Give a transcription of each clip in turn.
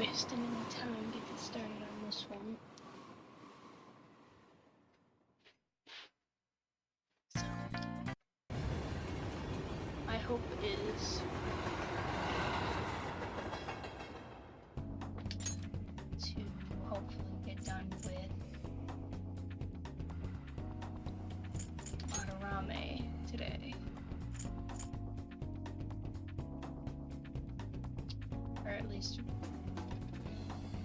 wasting any time getting started on this one. So, my hope is to hopefully get done with Madarame today. Or at least,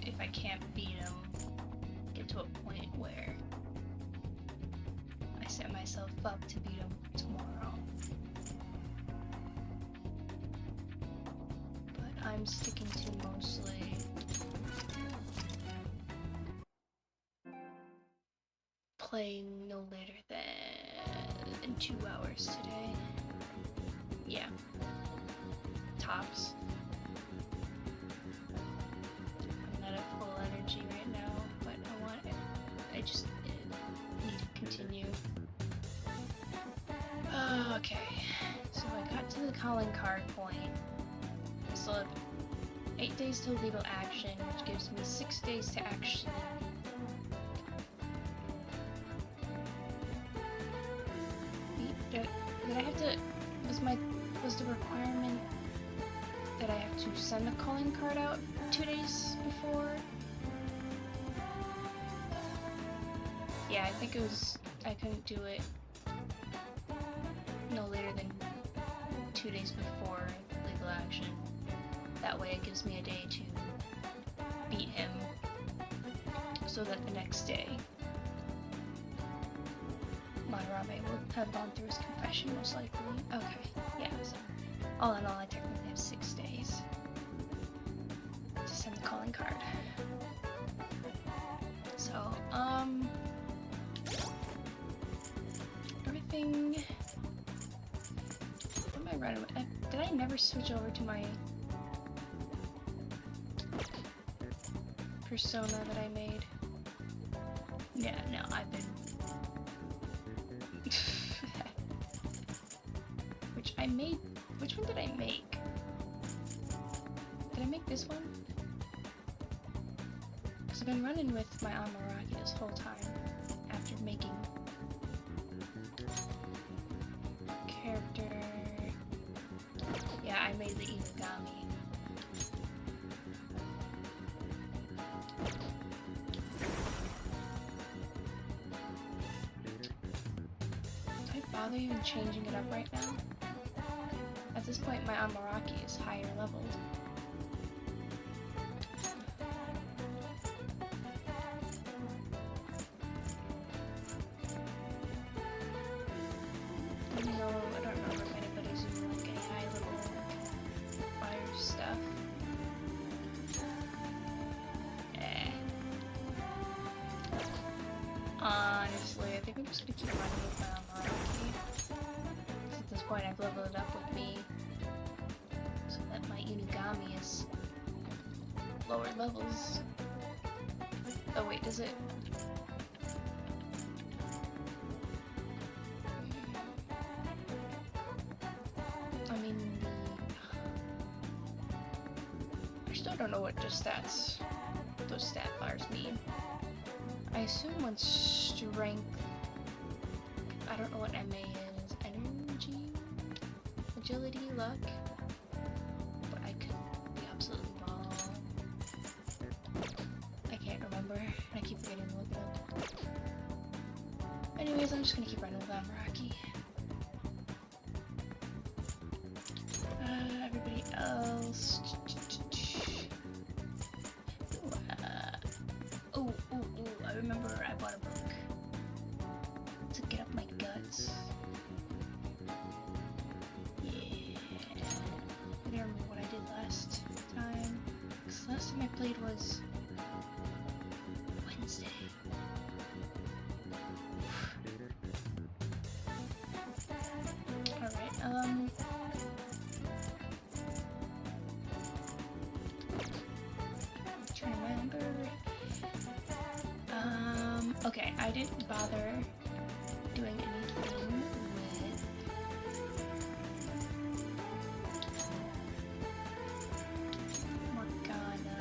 if I can't beat him, get to a point where I set myself up to beat him tomorrow. But I'm sticking to mostly playing no later than 2 hours today. Yeah. Tops. I'm not at full energy right now, but I just need to continue. Okay, so I got to the calling card point. I still have 8 days till legal action, which gives me 6 days to actually did I have to, was the requirement that I have to send the calling card out 2 days before? Yeah, I think it was, I couldn't do it no later than 2 days before legal action. That way it gives me a day to beat him, so that the next day Madarame will have gone through his confession, most likely. Okay, yeah, so all in all, I technically have 6 days to send the calling card. So, everything... What am I running with? Did I never switch over to my persona that I made? Yeah, no, I've been... Which I made... Which one did I make? Did I make this one? Because I've been running with my Amaraki this whole time, after making character... Yeah, I made the Inugami. Do I bother even changing it up right now? At this point, my Amaraki is higher leveled. No, I don't remember if anybody's using like any high level fire stuff. Honestly, I think I'm just gonna keep running with my Amaraki. At this point, I've leveled it up with me, so that my Inugami is lower levels. Oh wait, does it? I mean, I still don't know what those stat bars mean. I assume when strength, I don't know what MA is, energy, agility, luck, but I could be absolutely wrong. I can't remember, I keep forgetting to look it up. Anyways, I'm just gonna keep running with Amaraki. Everybody else. I remember I bought a book to get up my guts. Yeah. I don't remember what I did last time. Because last time I played was Wednesday. Alright, trying to remember. Okay, I didn't bother doing anything with Morgana.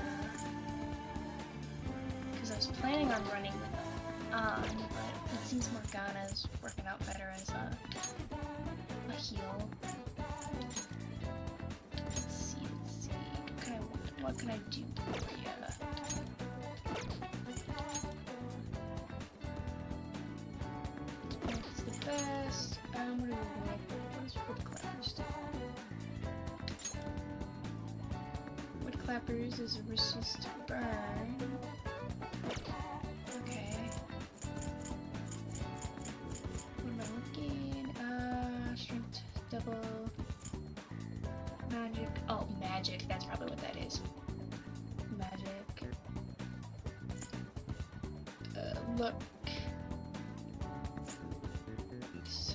seems Morgana's working out better as a heal. Let's see. What can I do for you? It's the best. What do we like? What does wood clappers do? Wood clappers is a resist to burn. Okay. What am I looking? Strength double. Magic. Oh, magic. That's probably what that is. Magic. Look.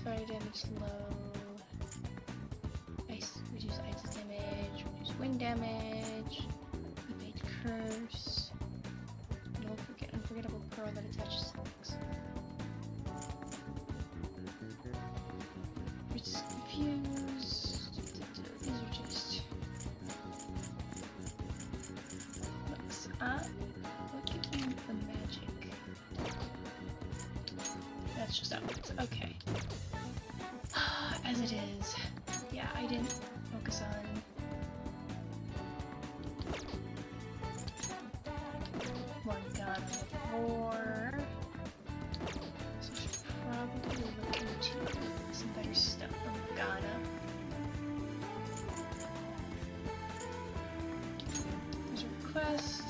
Fire damage low. Ice. Reduce ice damage. Reduce wind damage. Evade curse. No unforgettable pearl that attaches things. Resist confuse. These are just looks up. What gives me the magic? That's just outwards. Okay. As it is. Yeah, I didn't focus on Morgana before. So I should probably look into some better stuff for Morgana. There's a request.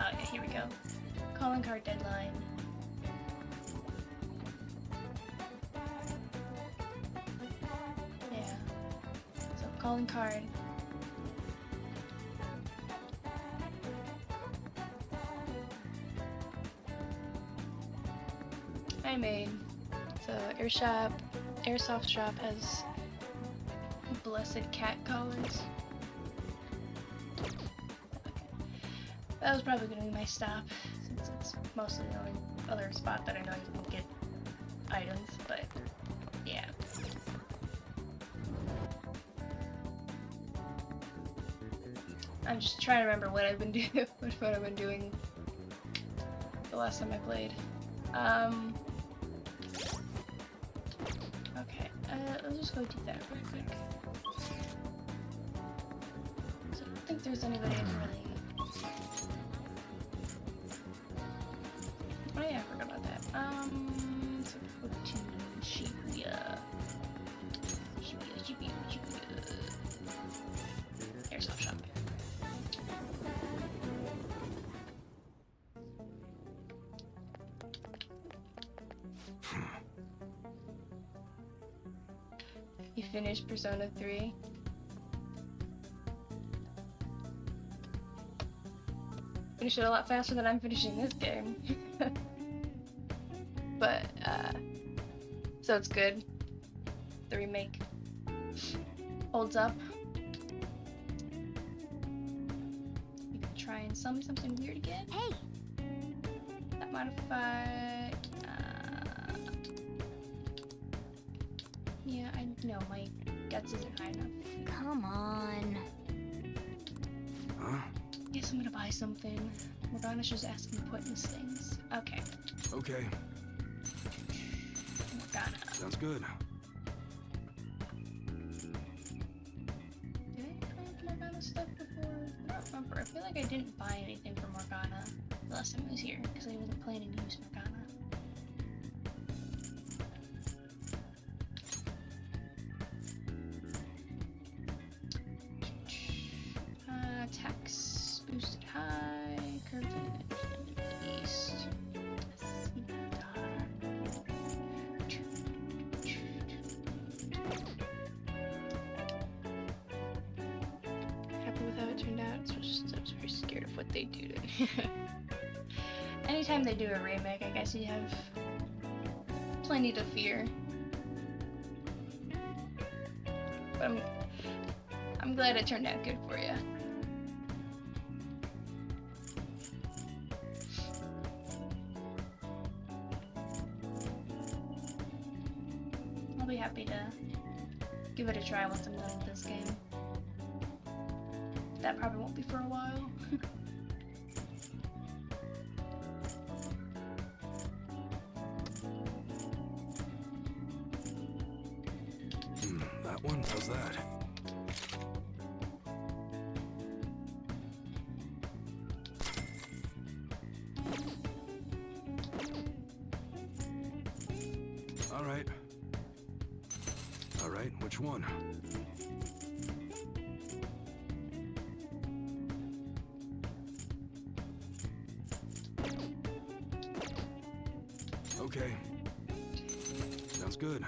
Oh yeah, here we go. Calling card deadline. Yeah. So calling card. I made. So Airsoft Shop has blessed cat collars. That was probably going to be my stop, since it's mostly the only other spot that I know you can get items, but yeah. I'm just trying to remember what I've been doing, what I've been doing the last time I played. Okay, let's just go do that real quick. So I don't think there's anybody I can really... Oh yeah, I forgot about that. So go to Shibuya. Airsoft Shop. You finished Persona 3? Finished it a lot faster than I'm finishing this game. But, so it's good. The remake holds up. You can try and sell me something weird again. Hey! That modified, yeah, I know, my guts isn't high enough. Come on. Huh? Guess I'm gonna buy something. Morgana's just asking pointless things. Okay. Okay, Morgana. sounds good. Did I collect Morgana stuff before? I don't remember. I feel like I didn't buy anything for Morgana the last time I was here, because I wasn't planning to use Morgana. Attacks boosted high, curved east. Happy with how it turned out. I was very scared of what they do to me. Anytime they do a remake, I guess you have plenty to fear. But I'm glad it turned out good for you. I'll be happy to give it a try once I'm done with this game. that probably won't be for a while. That one? How's that? All right. All right, which one? Okay. Sounds good.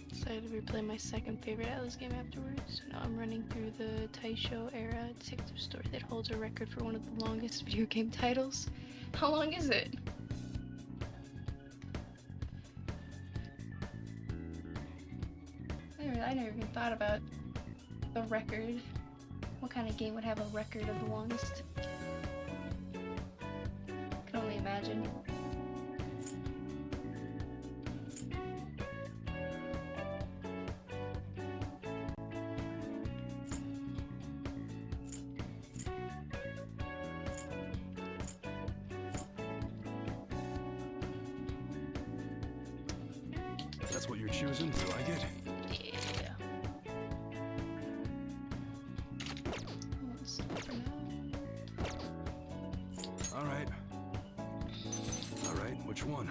Decided to replay my second favorite Atlas game afterwards. Now I'm running through the Taisho era detective story that holds a record for one of the longest video game titles. How long is it? I never even thought about the record. What kind of game would have a record of the longest? Can only imagine. That's what you're choosing? You like it? Yeah. All right. All right, which one?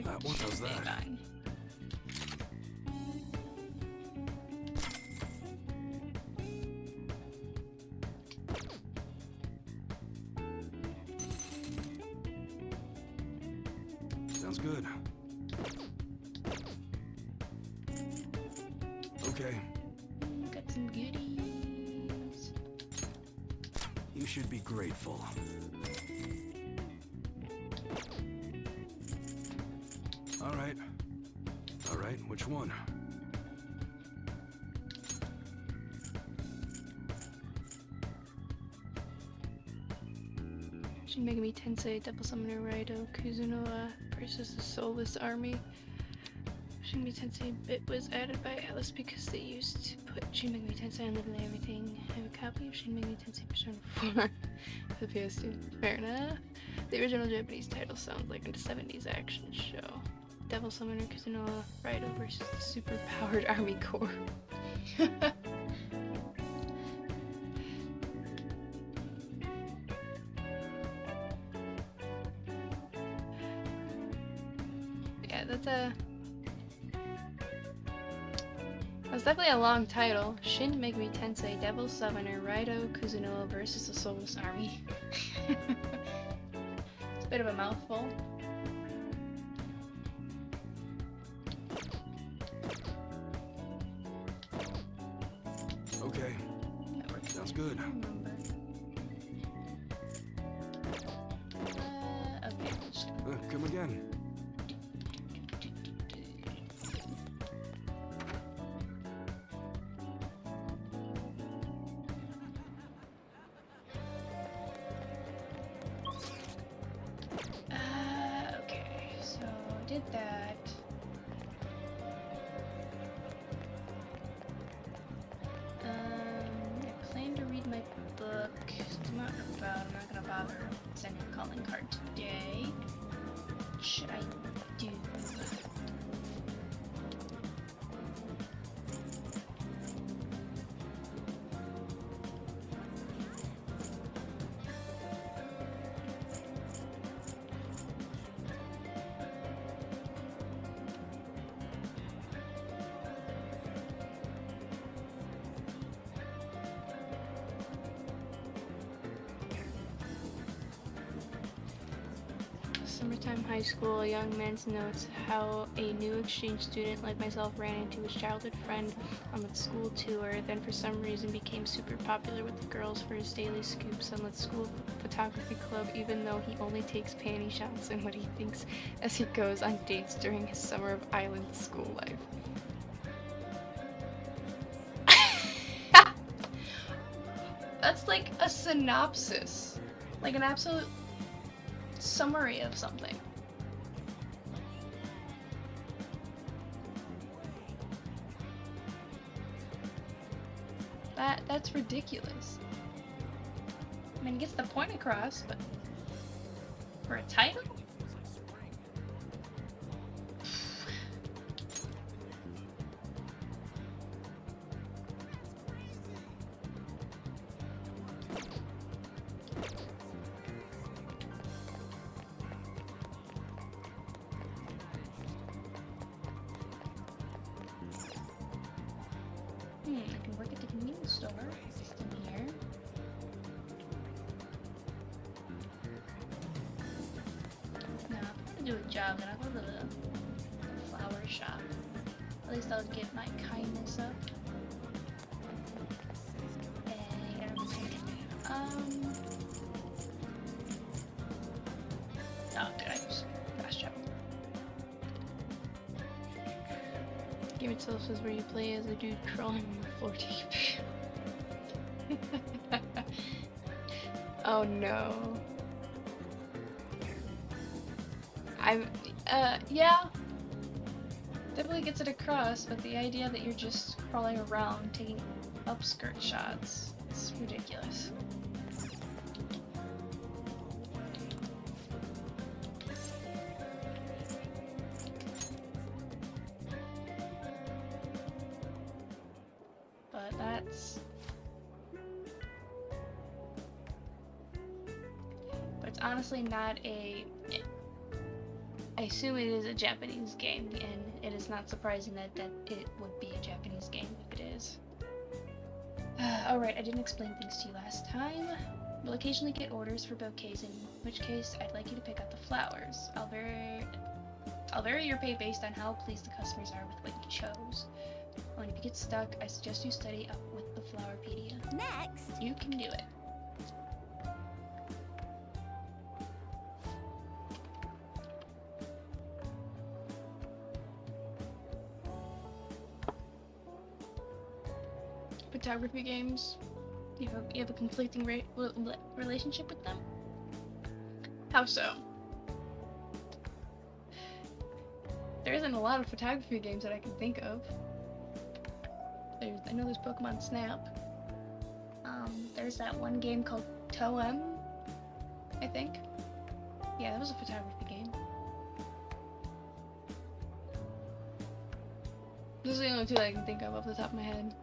That one? How's that? Sounds good. Okay. Got some goodies. You should be grateful. All right. All right, which one? Shin Megami Tensei Devil Summoner Raido Kuzunoa versus the Soulless Army. Shin Megami Tensei bit was added by Atlas because they used to put Shin Megami Tensei on literally everything. I have a copy of Shin Megami Tensei Persona 4 for the PS2. Fair enough. The original Japanese title sounds like a 70s action show. Devil Summoner Kuzunoa Raido versus the super-powered Army Corps. Yeah, that's definitely a long title. Shin Megami Tensei Devil Summoner Raido Kuzunoa versus the Soulless Army. It's a bit of a mouthful. Okay. Sounds good. Okay, I'm just gonna... Come again. Okay, so did that. I plan to read my book. Tomorrow, I'm not gonna bother sending a calling card today. What should I do? Summertime high school, a young man notes how a new exchange student like myself ran into his childhood friend on the school tour, then for some reason became super popular with the girls for his daily scoops on the school photography club, even though he only takes panty shots and what he thinks as he goes on dates during his summer of island school life. That's like a synopsis, like an absolute summary of something. That's ridiculous. I mean, it gets the point across, but for a title? I can work at the convenience store. It's in here. No, I'm gonna do a job and I'll go to the flower shop. At least I'll get my kindness up. And oh, did I just fast travel? Game itself says where you play as a dude crawling on the floor deep. Oh no. Yeah. Definitely gets it across, but the idea that you're just crawling around taking upskirt shots is ridiculous. But it's honestly not a... I assume it is a Japanese game, and it is not surprising that it would be a Japanese game if it is. Alright, I didn't explain things to you last time. We'll occasionally get orders for bouquets, in which case I'd like you to pick out the flowers. I'll vary your pay based on how pleased the customers are with what you chose. And if you get stuck, I suggest you study up with the Flowerpedia. Next! You can do it. Photography games, you have a conflicting relationship with them? How so? There isn't a lot of photography games that I can think of. I know there's Pokemon Snap. There's that one game called Toem, I think. Yeah, that was a photography game. Those are the only two that I can think of off the top of my head.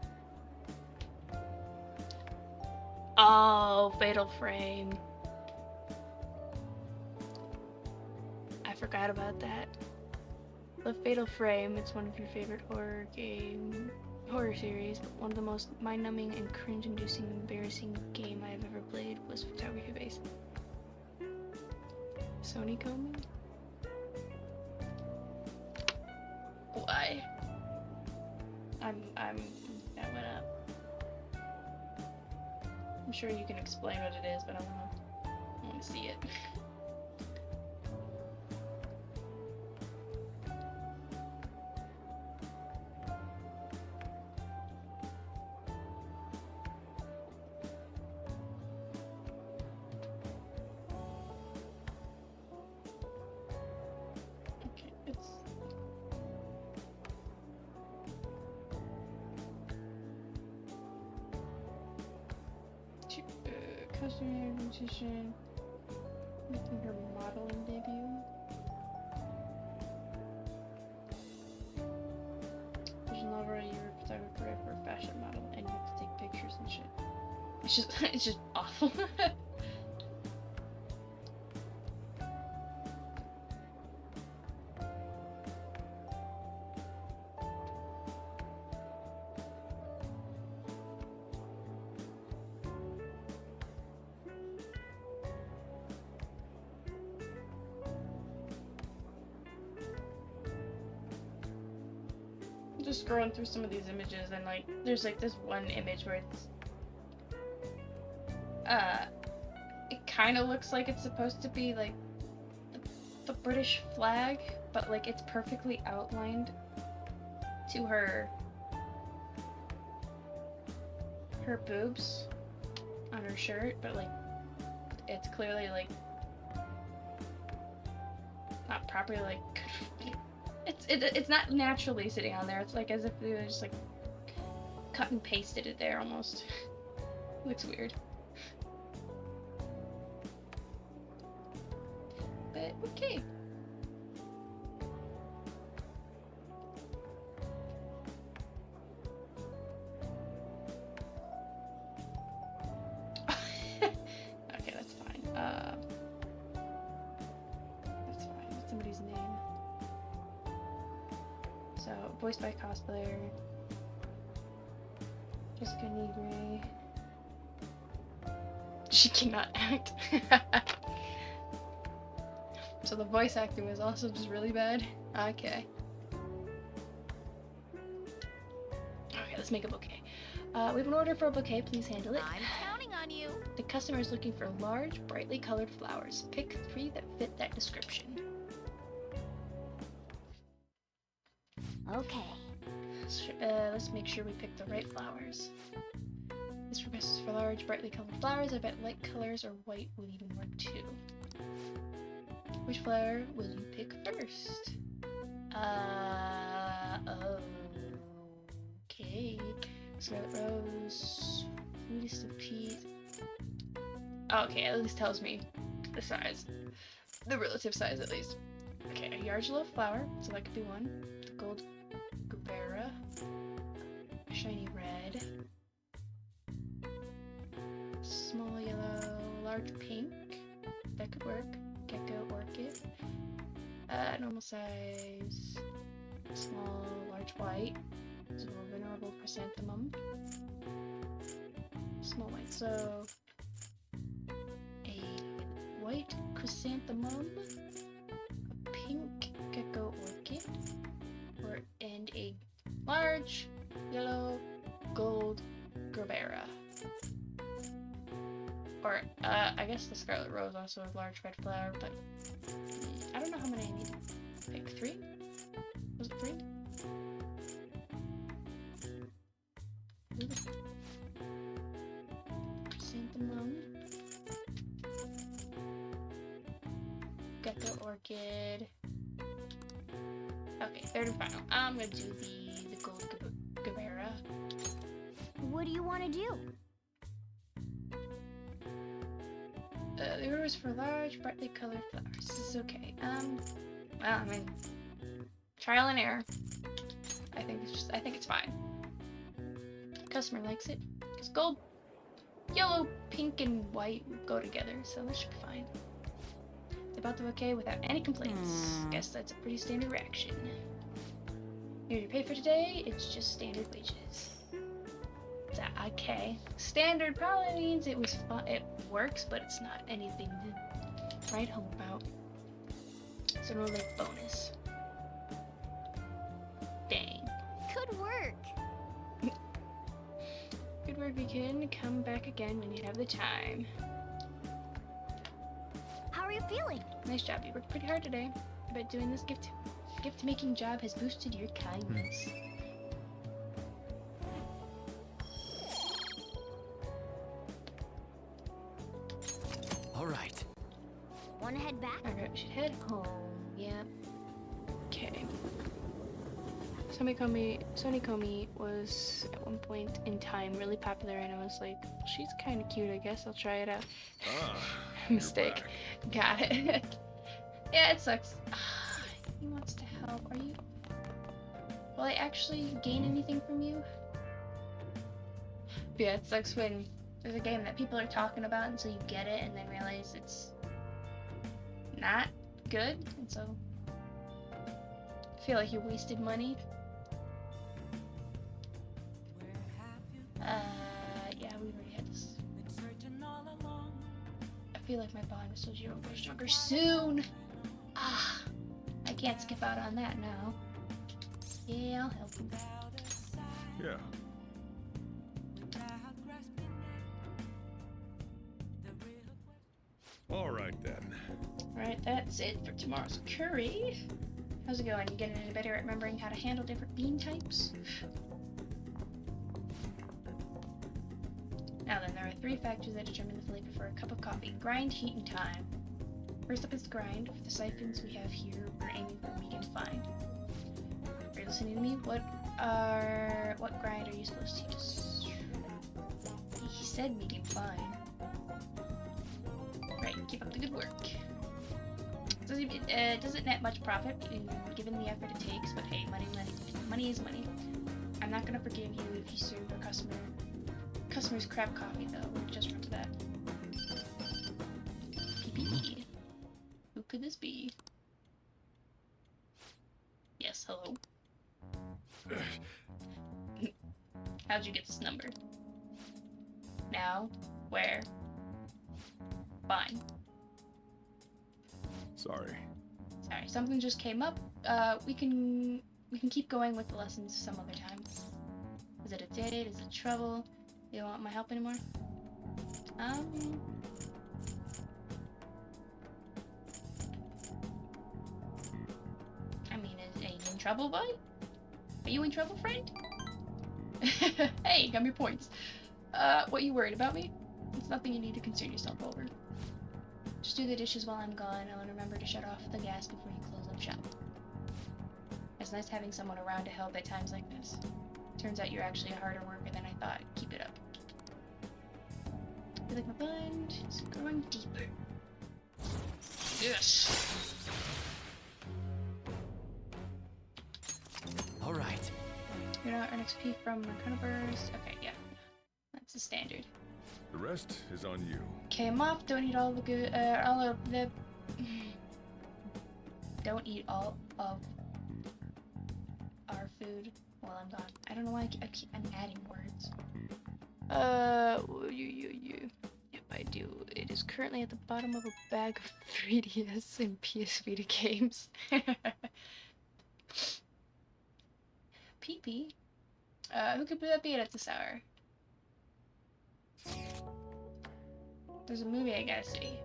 Oh, Fatal Frame. I forgot about that. The Fatal Frame, it's one of your favorite horror series, but one of the most mind-numbing and cringe-inducing embarrassing game I have ever played was photography based. Sony Komi? Why? That went up. I'm sure you can explain what it is, but I want to see it. Okay, it's... Customer competition, making her modeling debut. There's an already you're a photographer for a fashion model, and you have to take pictures and shit. It's just awful. just scrolling through some of these images, and like, there's like this one image where it's, it kind of looks like it's supposed to be like the British flag, but like it's perfectly outlined to her boobs on her shirt, but like it's clearly like not properly like it's not naturally sitting on there. It's like as if they just like cut and pasted it there almost. Looks weird. But okay. Okay, that's fine. That's fine. What's somebody's name? So, voiced by cosplayer Jessica Negre. She cannot act. So the voice acting was also just really bad. Okay. Okay, let's make a bouquet. We have an order for a bouquet. Please handle it. I'm counting on you. The customer is looking for large, brightly colored flowers. Pick 3 that fit that description. Okay. Let's make sure we pick the right flowers. This request is for large, brightly colored flowers. I bet light colors or white would even work too. Which flower will you pick first? Okay. Scarlet Rose, Sweetest of Peat. Oh, okay, at least tells me the size. The relative size, at least. Okay, a Yargelo flower, so that could be one. The Gold Gubera. Shiny red. Small yellow, large pink. That could work. Gecko orchid. Normal size. Small, large white. So venerable chrysanthemum. Small white. So a white chrysanthemum, a pink gecko orchid, and a large yellow gold gerbera. Or, I guess the Scarlet Rose also has large red flower, but I don't know how many I need. Pick 3? Was it 3? Chrysanthemum. Gecko orchid. Okay, third and final. I'm gonna do the gold gerbera. What do you want to do? The order is for large, brightly colored flowers. This is okay. Well, I mean, trial and error. I think it's fine. Customer likes it because gold, yellow, pink, and white go together, so this should be fine. They bought the bouquet without any complaints. Guess that's a pretty standard reaction. Here you pay for today. It's just standard wages. Okay. Standard probably means it was fun. It works, but it's not anything to write home about. So no like bonus. Dang. Good work. Good work, Beacon. Come back again when you have the time. How are you feeling? Nice job. You worked pretty hard today. I bet doing this gift making job has boosted your kindness. All right. Want to head back? Alright, we should head home. Yep. Okay. Sonikomi was at one point in time really popular, and I was like, well, she's kind of cute, I guess I'll try it out. Ah, Mistake. Got it. Yeah, it sucks. He wants to help. Are you... Will I actually gain anything from you? Yeah, it sucks when there's a game that people are talking about and so you get it and then realize it's not good, and so I feel like you wasted money. Yeah, we already had this. I feel like my bond with Sojiro grows stronger soon. I can't skip out on that now. Yeah, I'll help you. Yeah. All right then. Alright, that's it for tomorrow's curry. How's it going? You getting any better at remembering how to handle different bean types? Now then, there are 3 factors that determine the flavor for a cup of coffee. Grind, heat, and time. First up is the grind. For the siphons we have here, we're aiming for medium fine. Are you listening to me? What grind are you supposed to use? He said medium fine. Right, keep up the good work. Doesn't net much profit given the effort it takes, but hey, money is money. I'm not gonna forgive you if you serve a customer's crap coffee though. We'll just run to that. PP. Who could this be? Yes, hello. How'd you get this number? Now? Where? Fine. Sorry. Sorry, something just came up. We can keep going with the lessons some other time. Is it a date? Is it trouble? You don't want my help anymore? I mean, are you in trouble, boy? Are you in trouble, friend? Hey, got me points. What, you worried about me? It's nothing you need to concern yourself over. Just do the dishes while I'm gone, and remember to shut off the gas before you close up shop. It's nice having someone around to help at times like this. Turns out you're actually a harder worker than I thought. Keep it up. I feel like my bond is growing deeper. Yes! Alright. You're not earn XP from Arcana Burst. Okay, yeah. That's the standard. The rest is on you. Okay, I'm off. Don't eat all the good, all of the... Don't eat all of our food while I'm gone. I don't know why I'm adding words. If I do, it is currently at the bottom of a bag of 3DS and PS Vita games. PP? Who could that be at this hour? There's a movie I gotta see.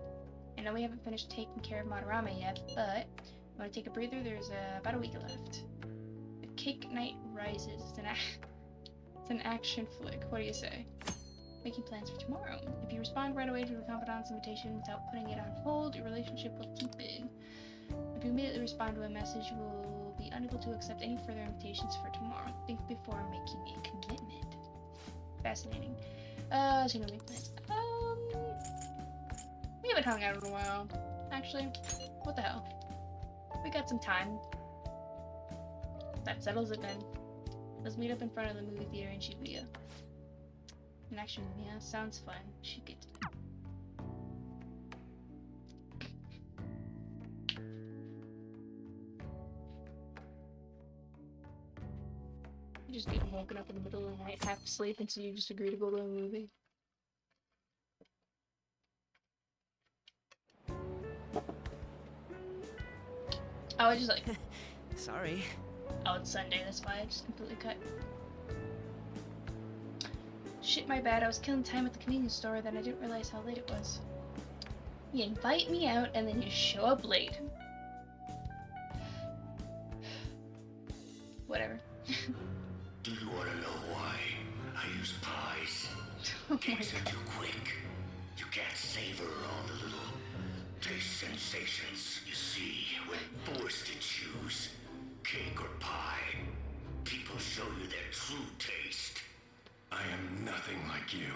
I know we haven't finished taking care of Madarame yet, but you wanna take a breather? There's about a week left. The Cake Night Rises. It's an action flick. What do you say? Making plans for tomorrow. If you respond right away to the confidant's invitation without putting it on hold, your relationship will deepen. If you immediately respond to a message, you will be unable to accept any further invitations for tomorrow. Think before making a commitment. Fascinating. So you know, make plans. We haven't hung out in a while. Actually, what the hell? We got some time. That settles it then. Let's meet up in front of the movie theater in Shibuya. An action movie, yeah, sounds fun. Should get to that. You just get woken up in the middle of the night, half asleep, and so you just agree to go to a movie. I was just like, Sorry. oh, it's Sunday, that's why I just completely cut. Shit, my bad. I was killing time at the convenience store, then I didn't realize how late it was. You invite me out, and then you show up late. Whatever. Do you want to know why I use pies? Oh my Cakes are god. too quick. You can't savor all the little taste sensations you see when forced to choose cake or pie. People show you their true taste. I am nothing like you.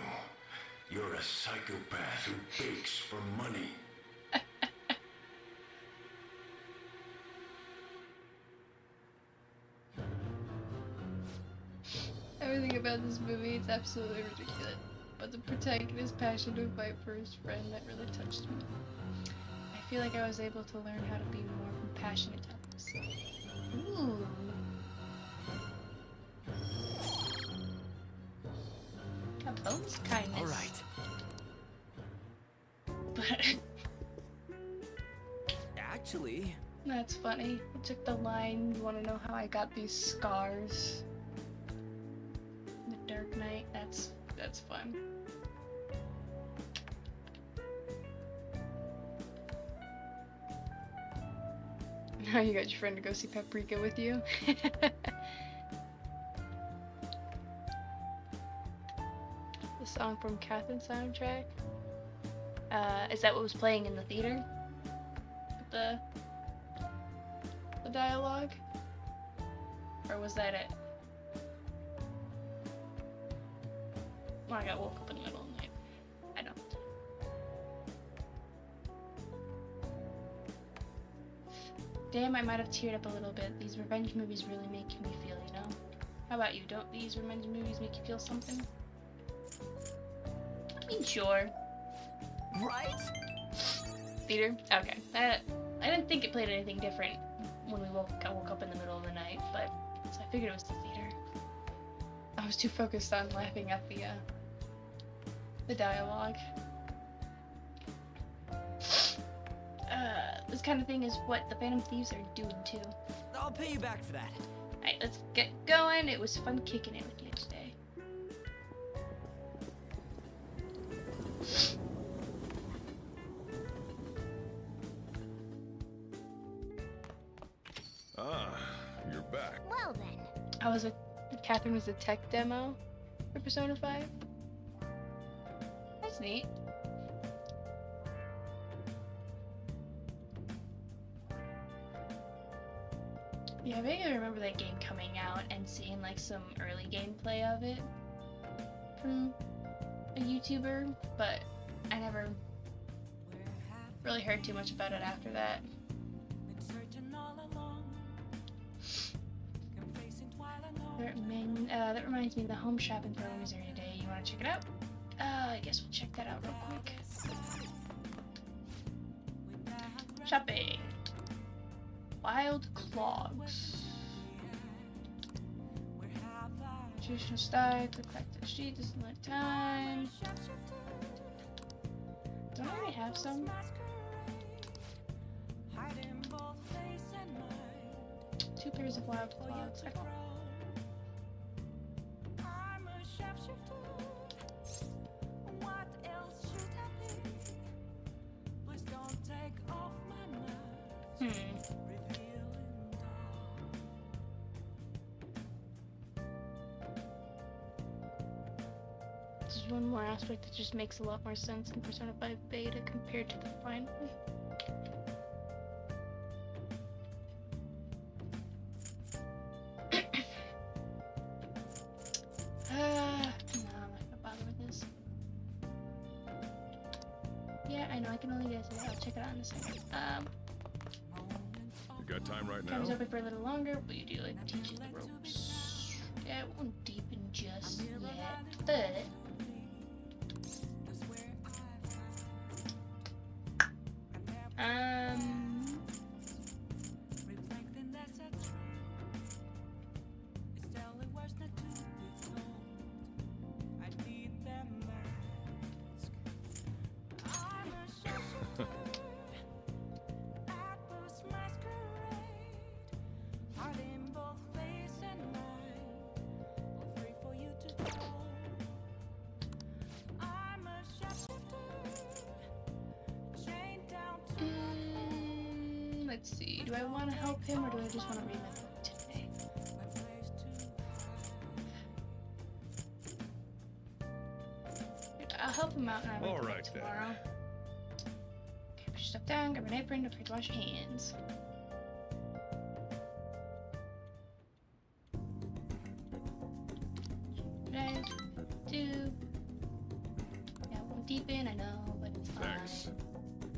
You're a psychopath who bakes for money. Everything about this movie is absolutely ridiculous. But the protagonist's passion to fight for his friend, that really touched me. I feel like I was able to learn how to be more compassionate to others. Ooh. Compose kindness. Alright. But Actually, that's funny. I took the line, you wanna know how I got these scars? That's fun. Now you got your friend to go see Paprika with you. The song from Catherine's soundtrack. Is that what was playing in the theater? The dialogue? Or was that it? Well, I got woke up in the middle of the night. I know. Damn, I might have teared up a little bit. These revenge movies really make me feel, you know? How about you? Don't these revenge movies make you feel something? I mean, sure. Right? Theater? Okay. I didn't think it played anything different when we woke up in the middle of the night, but so I figured it was the theater. I was too focused on laughing at the dialogue. This kind of thing is what the Phantom Thieves are doing too. I'll pay you back for that. Alright, let's get going. It was fun kicking it with you today. Ah, you're back. Well then. Catherine was a tech demo for Persona 5. That's neat. Yeah, I vaguely remember that game coming out and seeing like some early gameplay of it from a YouTuber, but I never really heard too much about it after that. That reminds me, the home shopping program is there today. You want to check it out? I guess we'll check that out real quick. Shopping. Wild clogs. Traditional style. Click back to the sheet. Doesn't like time. Don't I already have some? Two pairs of wild clogs. I don't. This is one more aspect that just makes a lot more sense in Persona 5 Beta compared to the final. No, I'm not gonna bother with this. Yeah, I know, I can only guess it. I'll check it out in a second. You got time right now? Time's open for a little longer, but you do like teaching the ropes. Yeah, it won't deepen just yet, but let's see. Do I want to help him or do I just want to read my book today? I'll help him out and I'll read the book tomorrow. Okay, put your stuff down, grab an apron, don't forget to wash your hands. Right, two. Yeah, it won't deepen, I know, but it's fine. Thanks.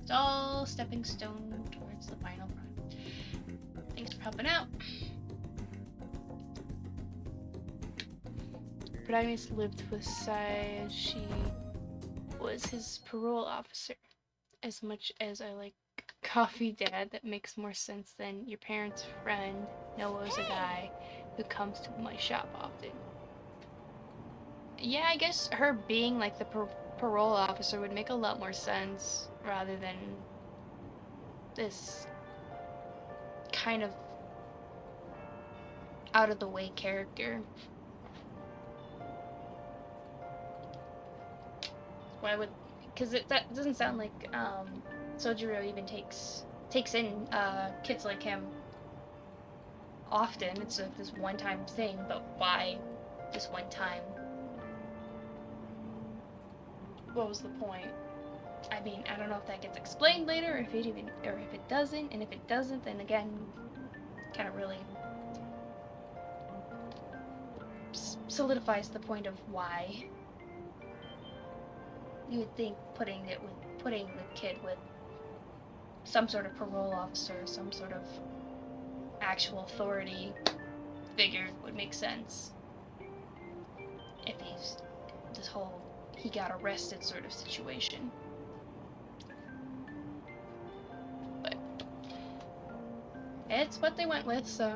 It's all stepping stone towards the final run. Thanks for helping out. Protagonist lived with Sai as she was his parole officer. As much as I like Coffee Dad, that makes more sense than your parents' friend. Noah's a guy who comes to my shop often. Yeah, I guess her being like the parole officer would make a lot more sense rather than this kind of out of the way character. Why would? Because that doesn't sound like Sojiro even takes in kids like him often. It's like this one-time thing, but why this one time? What was the point? I mean, I don't know if that gets explained later, or if it doesn't, and if it doesn't, then again, kind of really solidifies the point of why. You would think putting the kid with some sort of parole officer, some sort of actual authority figure would make sense. If he's this whole he got arrested sort of situation. But it's what they went with, so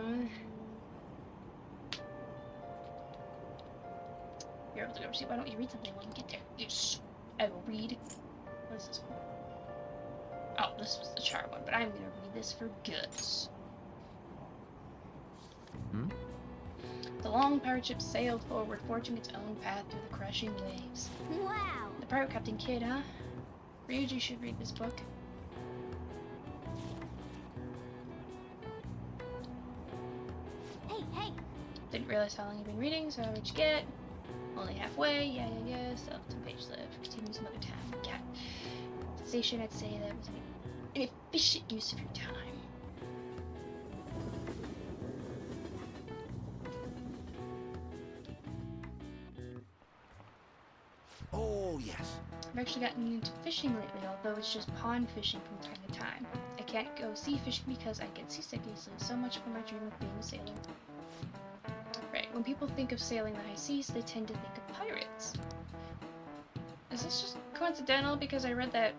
you're able to go see. Why don't you read something when you get there? Yes, I will read. What is this one? Oh, this was the char one, but I'm gonna read this for goods. The long pirate ship sailed forward, forging its own path through the crashing waves. Wow. The pirate captain kid, huh? Ryuji should read this book. Hey. Didn't realize how long you've been reading, so what'd you get? Only halfway, yeah, still have 2 pages left. Continue some other time. Yeah. Sensation, I'd say that was an efficient use of your time. Oh, yes. I've actually gotten into fishing lately, although it's just pond fishing from time to time. I can't go sea fishing because I get seasick easily, so much for my dream of being a sailor. Right, when people think of sailing the high seas, they tend to think of pirates. Is this just coincidental because I read that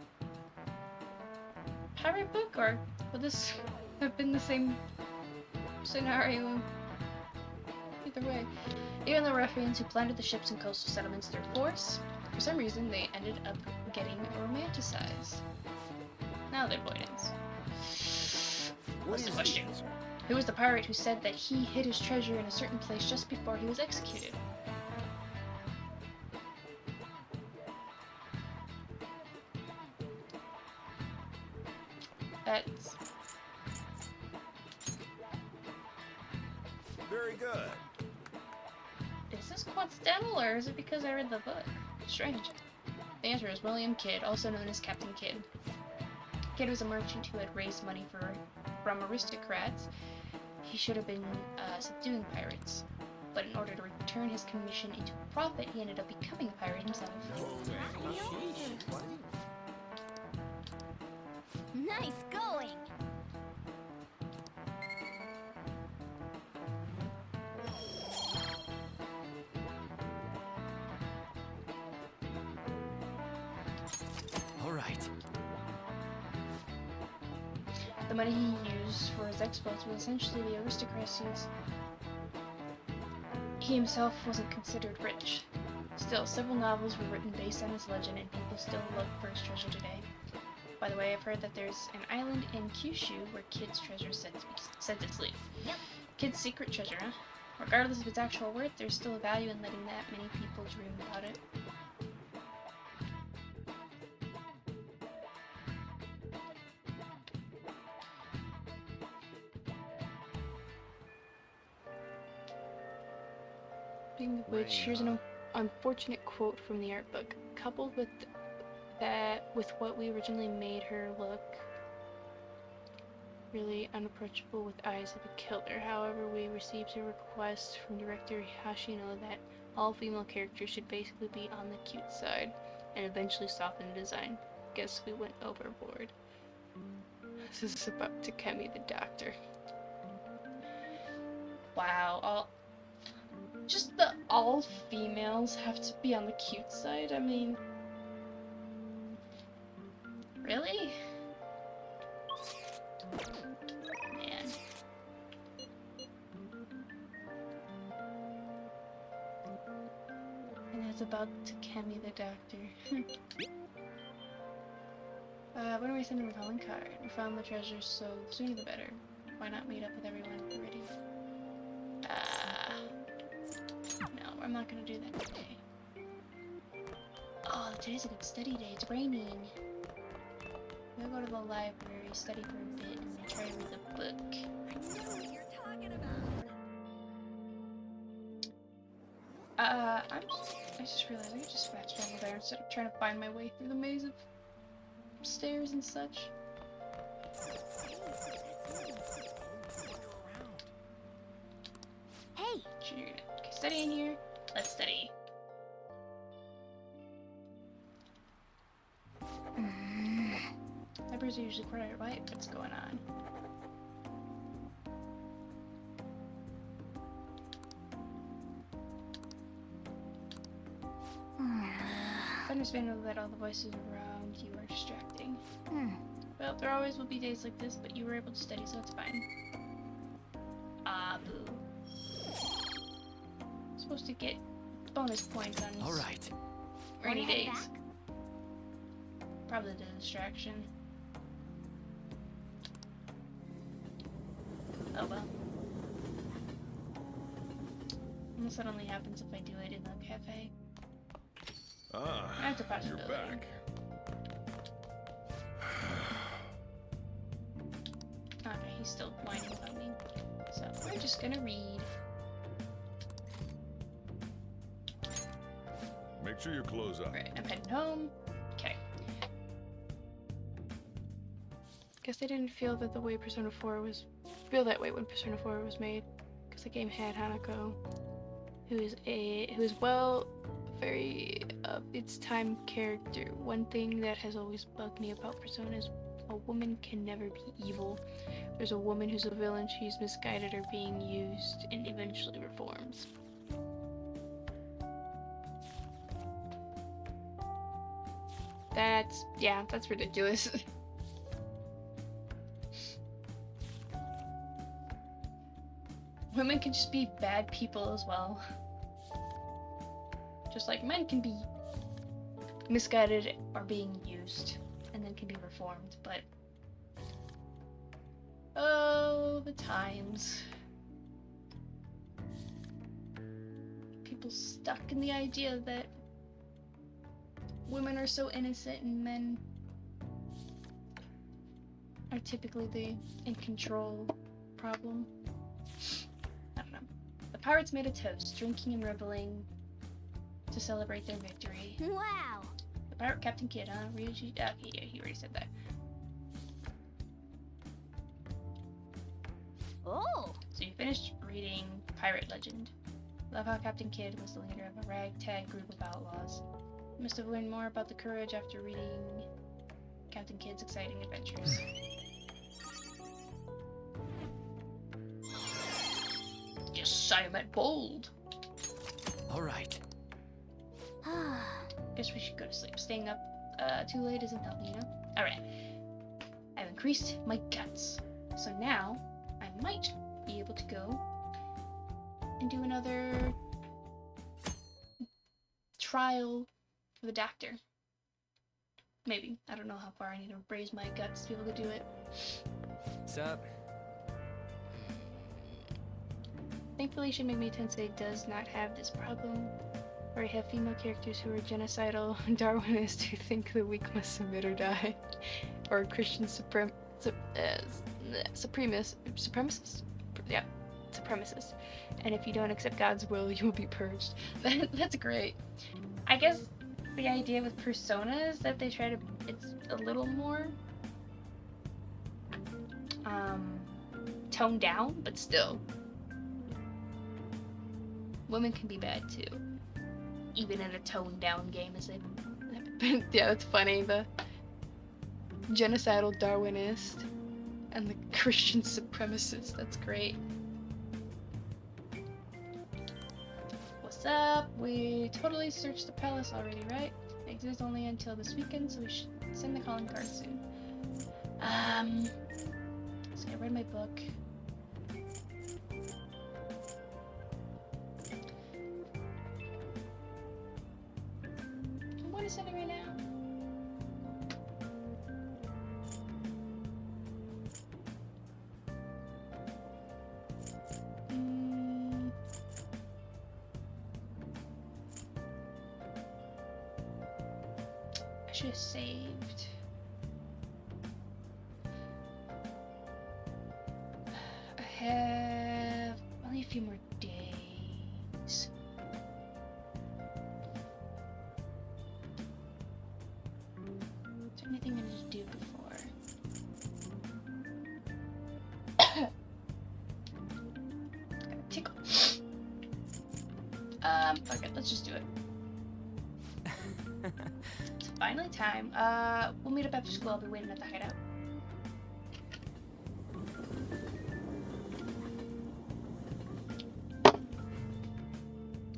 pirate book, or would this have been the same scenario? Either way. Even the ruffians who plundered the ships and coastal settlements through force, for some reason they ended up getting romanticized. Now they're avoidance. What's the question? Who was the pirate who said that he hid his treasure in a certain place just before he was executed? That's Very good. Is this coincidental, or is it because I read the book? Strange. The answer is William Kidd, also known as Captain Kidd. Kidd was a merchant who had raised money from aristocrats. He should have been subduing pirates, but in order to return his commission into a profit, he ended up becoming a pirate himself. Nice going. All right. The money he used for his exploits was essentially the aristocracy's. He himself wasn't considered rich. Still, several novels were written based on his legend, and people still look for his treasure today. By the way, I've heard that there's an island in Kyushu where Kidd's treasure is said to sleep. Yep. Kidd's secret treasure, huh? Regardless of its actual worth, there's still a value in letting that many people dream about it. Speaking of which, here's an unfortunate quote from the art book. Coupled with what we originally made her look really unapproachable with eyes of a killer. However, we received a request from director Hashino that all female characters should basically be on the cute side, and eventually soften the design. Guess we went overboard. This is about Takemi the doctor. Wow, just the all females have to be on the cute side? I mean, really? Man. And that's about Takemi the doctor. When are we sending a repelling card? We found the treasure, so the sooner the better. Why not meet up with everyone already? No, I'm not gonna do that today. Oh, today's a good study day. It's raining. We'll go to the library, study for a bit, and then try to read the book. I know what you're talking about. I just realized I could just fetch over there instead of trying to find my way through the maze of stairs and such. Hey, Okay, study in here. Let's study. Libraries are usually quite right. What's going on? Understandable that all the voices around you are distracting. Well, there always will be days like this, but you were able to study, so it's fine. Ah, boo. Supposed to get bonus points on All right. rainy Wanna head days. back? Probably the distraction. Oh well. Unless that only happens if I do it in the cafe. That's a You're possibility. back. Okay, he's still whining about me. So we're just gonna read. Make sure your clothes up. Right, I'm heading home. Okay. Guess I didn't feel that the way Persona 4 was that way when Persona 4 was made, because the game had Hanako, who is well, very of its time character. One thing that has always bugged me about Persona is a woman can never be evil. There's a woman who's a villain, she's misguided or being used, and eventually reforms. That's ridiculous. Women can just be bad people as well. Just like men can be misguided or being used, and then can be reformed, but oh, the times. People stuck in the idea that women are so innocent and men are typically the in control problem. I don't know. The pirates made a toast, drinking and reveling to celebrate their victory. Wow. The pirate Captain Kidd, huh? Ryuji? Okay, yeah, he already said that. Oh. So you finished reading Pirate Legend. Love how Captain Kidd was the leader of a ragtag group of outlaws. You must have learned more about the courage after reading Captain Kidd's exciting adventures. Yes, I am at bold. All right. Guess we should go to sleep. Staying up too late isn't healthy, you know? Alright. I've increased my guts. So now, I might be able to go and do another trial for the doctor. Maybe. I don't know how far I need to raise my guts to be able to do it. What's up? Thankfully, Shin Megami Tensei does not have this problem, where I have female characters who are genocidal Darwinists who think the weak must submit or die, or Christian supremacists. Yeah, supremacists. And if you don't accept God's will, you will be purged. That's great. I guess the idea with Persona is that they try to. It's a little more toned down, but still. Women can be bad too, even in a toned down game as they. Yeah, that's funny. The genocidal Darwinist and the Christian supremacist. That's great. What's up? We totally searched the palace already, right? It exists only until this weekend, so we should send the calling card soon. So I read my book. What is it right now? should have saved. I have only a few more days. Is there anything I need to do before? Got a tickle. Okay, let's just do it. It's finally time. We'll meet up after school. I'll be waiting at the hideout.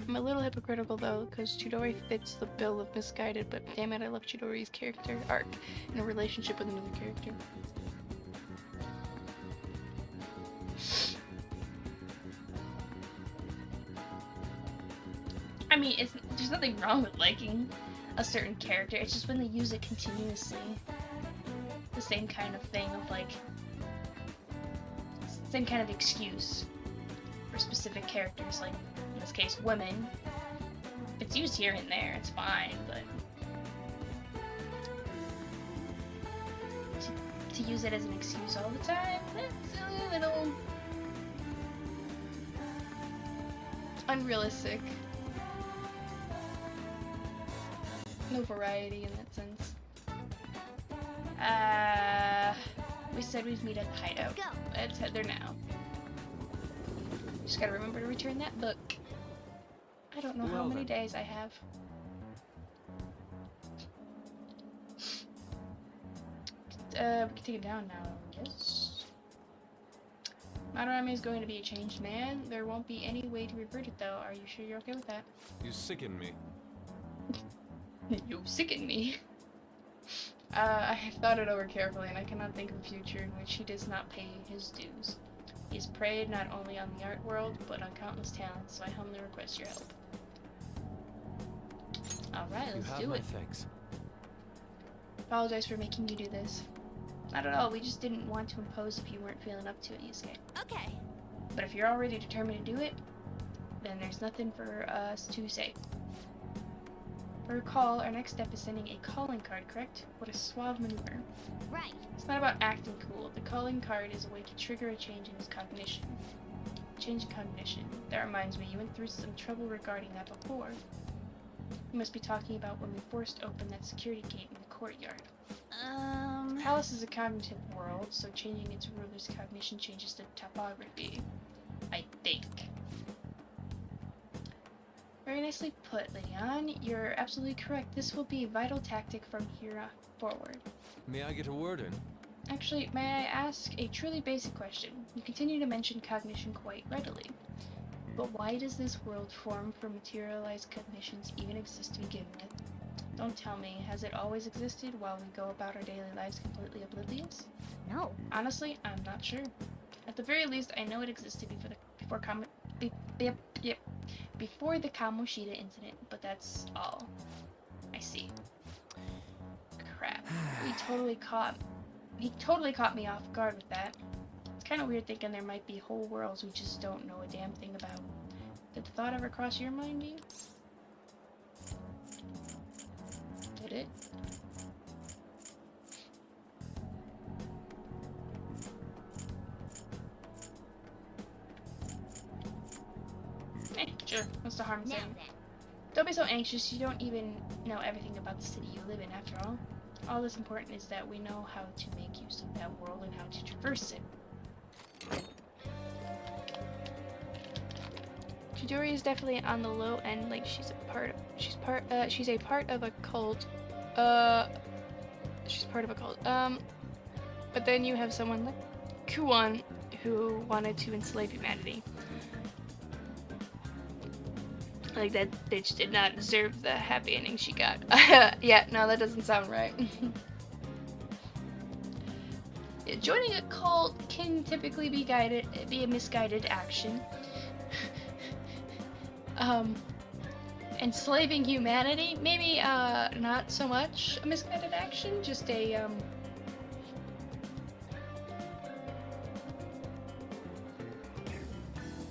I'm a little hypocritical though, because Chidori fits the bill of misguided, but damn it, I love Chidori's character arc in a relationship with another character. I mean, there's nothing wrong with liking a certain character, it's just when they use it continuously. The same kind of thing of like, same kind of excuse for specific characters, like in this case, women. If it's used here and there, it's fine, but to use it as an excuse all the time, that's a little unrealistic. No variety in that sense. We said we'd meet at the hideout. Let's go. Let's head there now. Just gotta remember to return that book. I don't know how Well, many then. days I have. We can take it down now, I guess. Madarame is going to be a changed man. There won't be any way to revert it though. Are you sure you're okay with that? You sicken me. You sicken me. I have thought it over carefully, and I cannot think of a future in which he does not pay his dues. He has preyed not only on the art world, but on countless talents, so I humbly request your help. Alright, You let's have do my it. thanks. Apologize for making you do this. Not at all, we just didn't want to impose if you weren't feeling up to it, Yusuke. Okay. But if you're already determined to do it, then there's nothing for us to say. Recall, our next step is sending a calling card, correct? What a suave maneuver. Right. It's not about acting cool. The calling card is a way to trigger a change in his cognition. Change in cognition. That reminds me, you went through some trouble regarding that before. You must be talking about when we forced open that security gate in the courtyard. Palace is a cognitive world, so changing its ruler's cognition changes the topography. I think. Very nicely put, Lydian. You're absolutely correct. This will be a vital tactic from here forward. May I get a word in? Actually, may I ask a truly basic question? You continue to mention cognition quite readily. But why does this world form for materialized cognitions even exist to begin with? Don't tell me, has it always existed while we go about our daily lives completely oblivious? No. Honestly, I'm not sure. At the very least, I know it existed before the Kamoshida incident, but that's all. I see. Crap. He totally caught me off guard with that. It's kind of weird thinking there might be whole worlds we just don't know a damn thing about. Did the thought ever cross your mind, Dee? Did it? Sure. What's the harm in Now saying? then. Don't be so anxious. You don't even know everything about the city you live in, after all. All that's important is that we know how to make use of that world and how to traverse it. Chidori is definitely on the low end. Like she's a part of a cult. She's part of a cult. But then you have someone like Kuon who wanted to enslave humanity. Like that bitch did not deserve the happy ending she got. Yeah, no, that doesn't sound right. Yeah, joining a cult can typically be a misguided action. Enslaving humanity, maybe not so much a misguided action, just a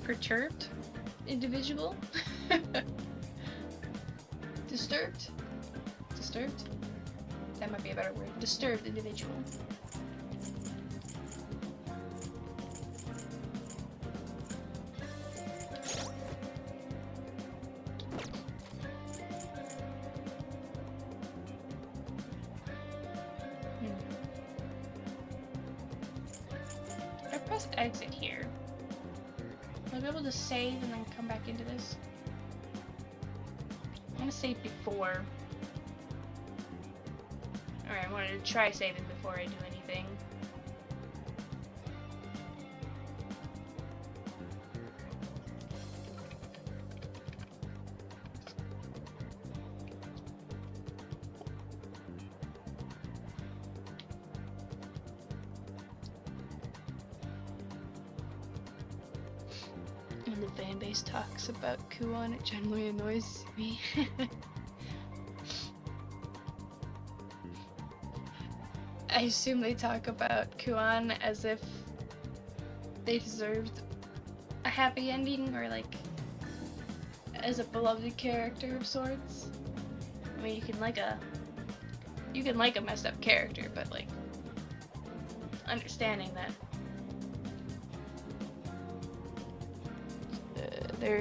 perturbed individual. Disturbed? That might be a better word. Disturbed individual. If I press exit here, will I be able to save and then come back into this? I'm gonna save before. Alright, I wanted to try saving before I do anything. When the fan base talks about Kuon, it generally annoys me. I assume they talk about Kuon as if they deserved a happy ending, or like as a beloved character of sorts. I mean, you can like a messed up character, but like understanding that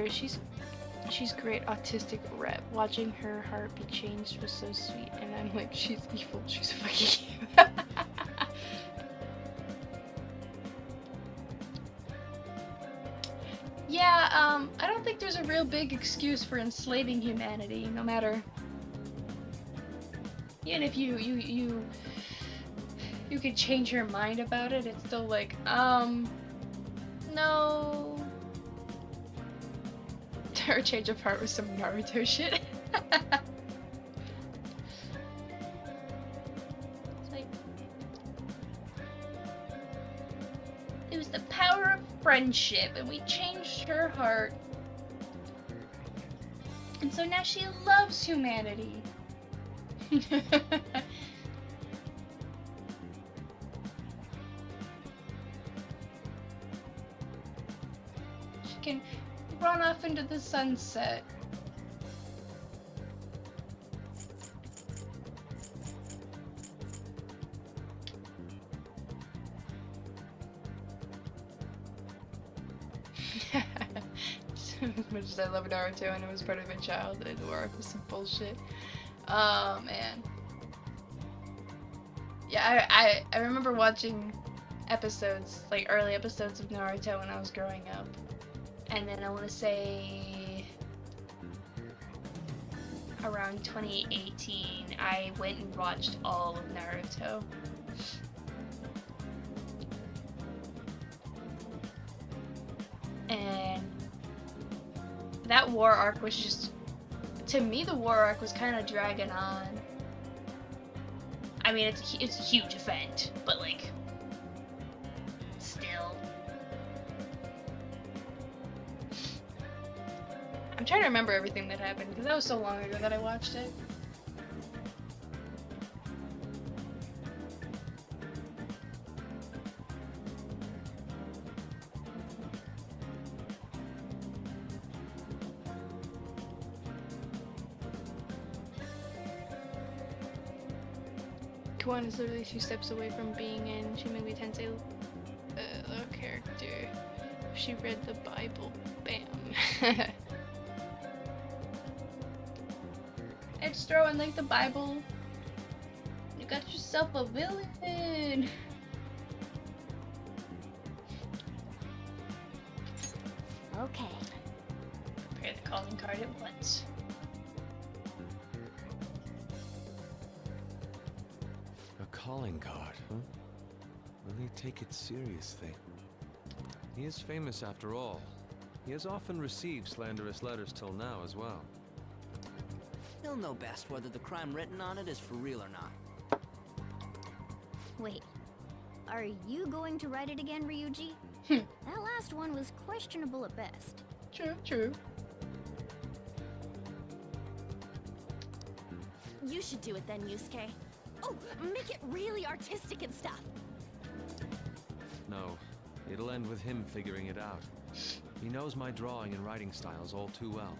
she's great autistic rep. Watching her heart be changed was so sweet, and I'm like, she's evil. She's fucking evil. Yeah, I don't think there's a real big excuse for enslaving humanity, no matter. Even if you could change your mind about it, it's still like, no. Or change of heart with some Naruto shit. It's like, it was the power of friendship, and we changed her heart. And so now she loves humanity. She can run off into the sunset. As much as I love Naruto and it was part of my childhood, the arc was some bullshit. Oh man. Yeah, I remember watching episodes, like early episodes of Naruto when I was growing up. And then I want to say around 2018, I went and watched all of Naruto. And that war arc was just, to me, the war arc was kind of dragging on. I mean, it's a huge event, but like, still. I'm trying to remember everything that happened, because that was so long ago that I watched it. Kuon is literally 2 steps away from being in Shin Megami Tensei a character. If she read the Bible, bam. I just throw in like the Bible. You got yourself a villain. Okay. Prepare the calling card at once. A calling card, huh? Will he take it seriously? He is famous after all. He has often received slanderous letters till now as well. He'll know best whether the crime written on it is for real or not. Wait. Are you going to write it again, Ryuji? That last one was questionable at best. True, true. You should do it then, Yusuke. Oh, make it really artistic and stuff. No, it'll end with him figuring it out. He knows my drawing and writing styles all too well.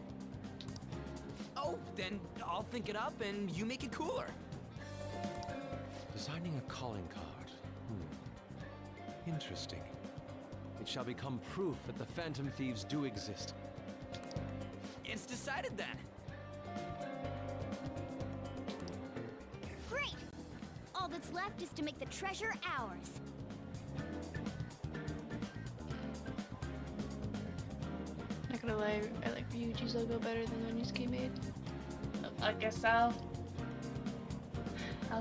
Oh, then I'll think it up and you make it cooler. Designing a calling card. Interesting. It shall become proof that the Phantom Thieves do exist. It's decided then. Great! All that's left is to make the treasure ours. Not gonna lie, I like Ryuji's logo better than the one Yusuke made. I guess I'll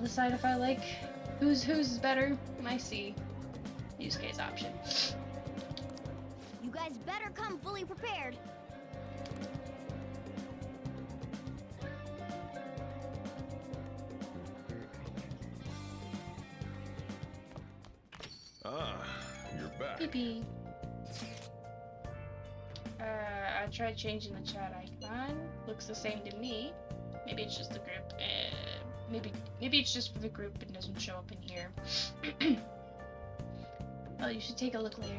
decide if I like who's better. I see Yusuke's option. You guys better come fully prepared. Ah, you're back. Pee-pee. I tried changing the chat icon. Looks the same to me. Maybe it's just the group. Maybe it's just for the group and doesn't show up in here. Well, you should take a look later.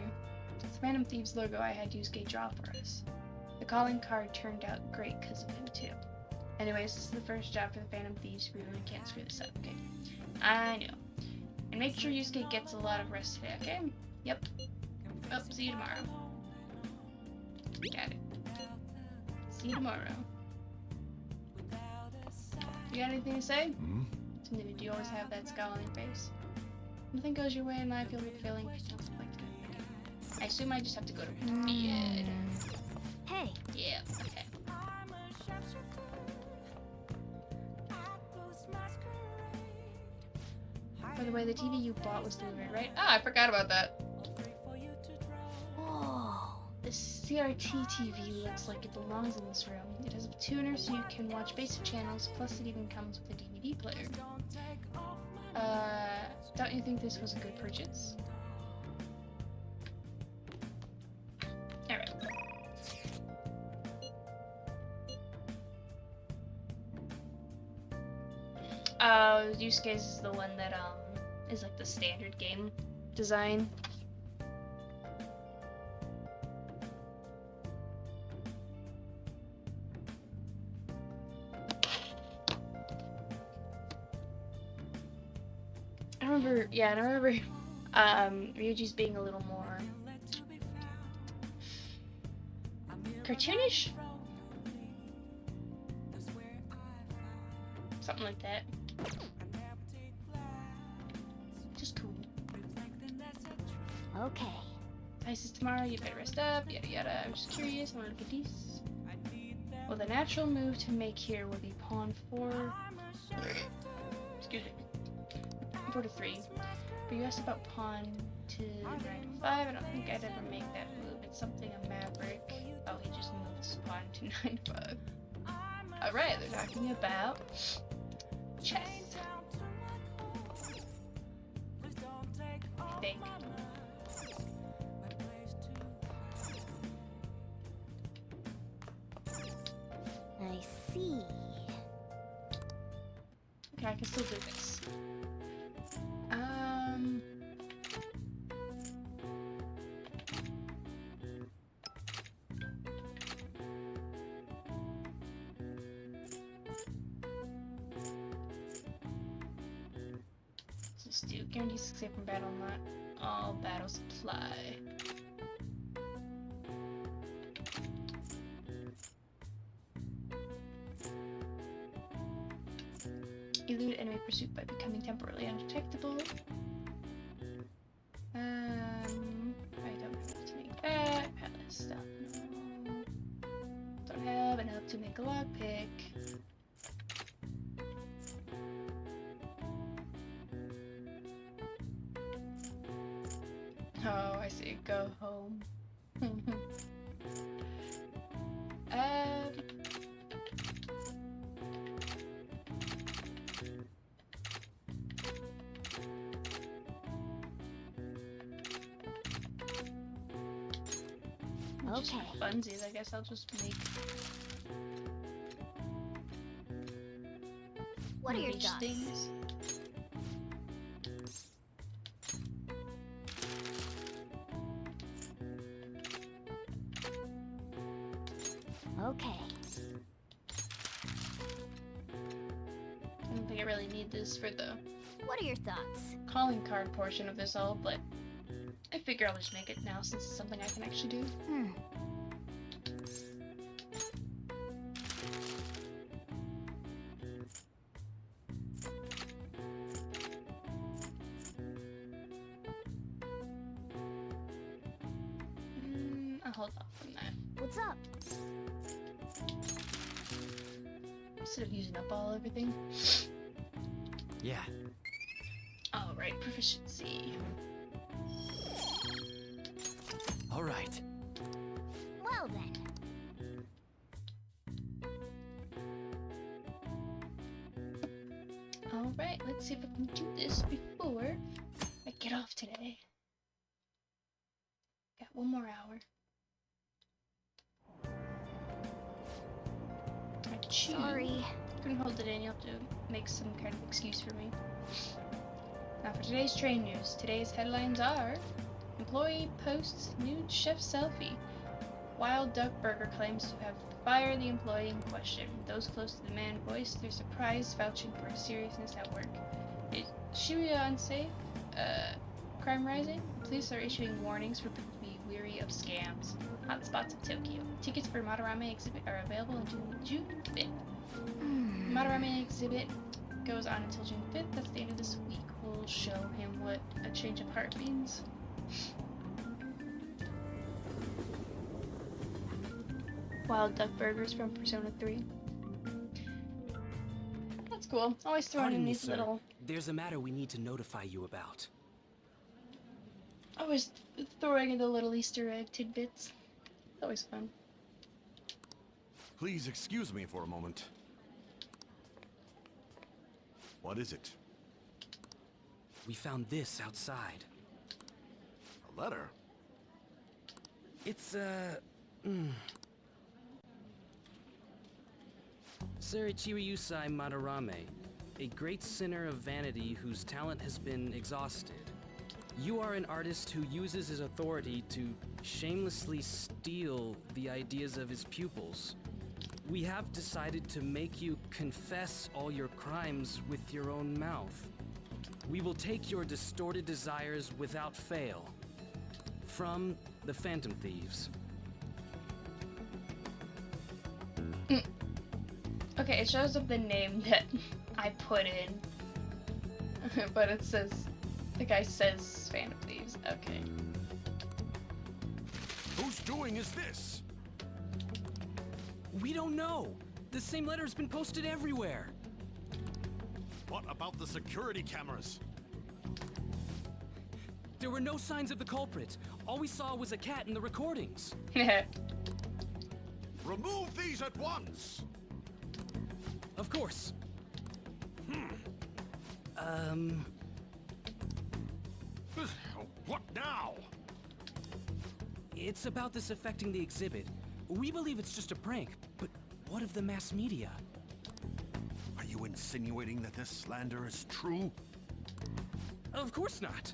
It's the Phantom Thieves logo I had Yusuke draw for us. The calling card turned out great because of him too. Anyways, this is the first job for the Phantom Thieves. We really can't screw this up, okay? I know. And make sure Yusuke gets a lot of rest today, okay? Yep. Oh, see you tomorrow. Got it. See you tomorrow. You got anything to say? Something, do you always have that scowl on your face? Nothing goes your way and I feel like failing. I assume I just have to go to bed. Hey, Yeah, okay. By the way, the TV you bought was delivered, right? Ah, I forgot about that. whoa. The CRT TV looks like it belongs in this room. It has a tuner so you can watch basic channels, plus it even comes with a DVD player. Don't you think this was a good purchase? Alright. Yusuke's is the one that, is like the standard game design. I remember Ryuji's being a little more cartoonish? Something like that. Just cool. Okay. Ice is tomorrow, you better rest up, yada yada. I'm just curious, I want to look at these. Well, the natural move to make here would be pawn 4. Excuse me. 4 to 3. But you asked about pawn to 9 to 5. I don't think I'd ever make that move. It's something a maverick. Oh, he just moved his pawn to 9 to 5. Alright, they're talking about chess. I think. I see. Okay, I can still do this. Just do guarantees escape from battle, not all battles apply. Elude enemy pursuit by becoming temporarily undetectable. I don't have to make that. Palace stuff. No. Don't have enough to make a lockpick. Oh, I see. Go home. Just for Okay. funsies, I guess I'll just make What are your each thoughts? things. Okay. I don't think I really need this for the What are your thoughts? calling card portion of this all, but I figure I'll just make it now since it's something I can actually do. I'll hold off from that. What's up? Instead of using up everything. Yeah. Alright, proficiency. All right. Well then. Alright, let's see if I can do this before I get off today. Got one more hour. Sorry. Couldn't hold it in, you have to make some kind of excuse for me. Now for today's train news. Today's headlines are: employee posts nude chef selfie. Wild Duck Burger claims to have fired the employee in question. Those close to the man voiced their surprise, vouching for his seriousness at work. Is Shibuya unsafe? Crime rising? Police are issuing warnings for people to be weary of scams. Hotspots of Tokyo. Tickets for Madarame exhibit are available until June 5th. Madarame exhibit goes on until June 5th. That's the end of this week. We'll show him what a change of heart means. Wild Duck Burgers from Persona 3. That's cool. Always throwing Pardon in me, these sir. little... There's a matter we need to notify you about. Always throwing in the little Easter egg tidbits. It's always fun. Please excuse me for a moment. What is it? We found this outside. A letter? It's, Sir Chiryusai Madarame, a great sinner of vanity whose talent has been exhausted. You are an artist who uses his authority to shamelessly steal the ideas of his pupils. We have decided to make you confess all your crimes with your own mouth. We will take your distorted desires without fail. From the Phantom Thieves. Okay, it shows up the name that I put in. But it says... The guy says Phantom Thieves. Okay. Whose doing is this? We don't know. The same letter's been posted everywhere. What about the security cameras? There were no signs of the culprit. All we saw was a cat in the recordings. Remove these at once! Of course. What now? It's about this affecting the exhibit. We believe it's just a prank, but what of the mass media? Are you insinuating that this slander is true? Of course not.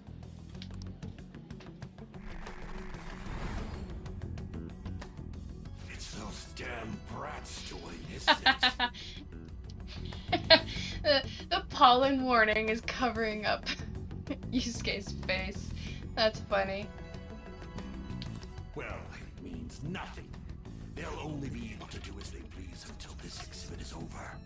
It's those damn brats doing, isn't it? The pollen warning is covering up Yusuke's face. That's funny. Well, it means nothing. They'll only be able to do as they please until this exhibit is over.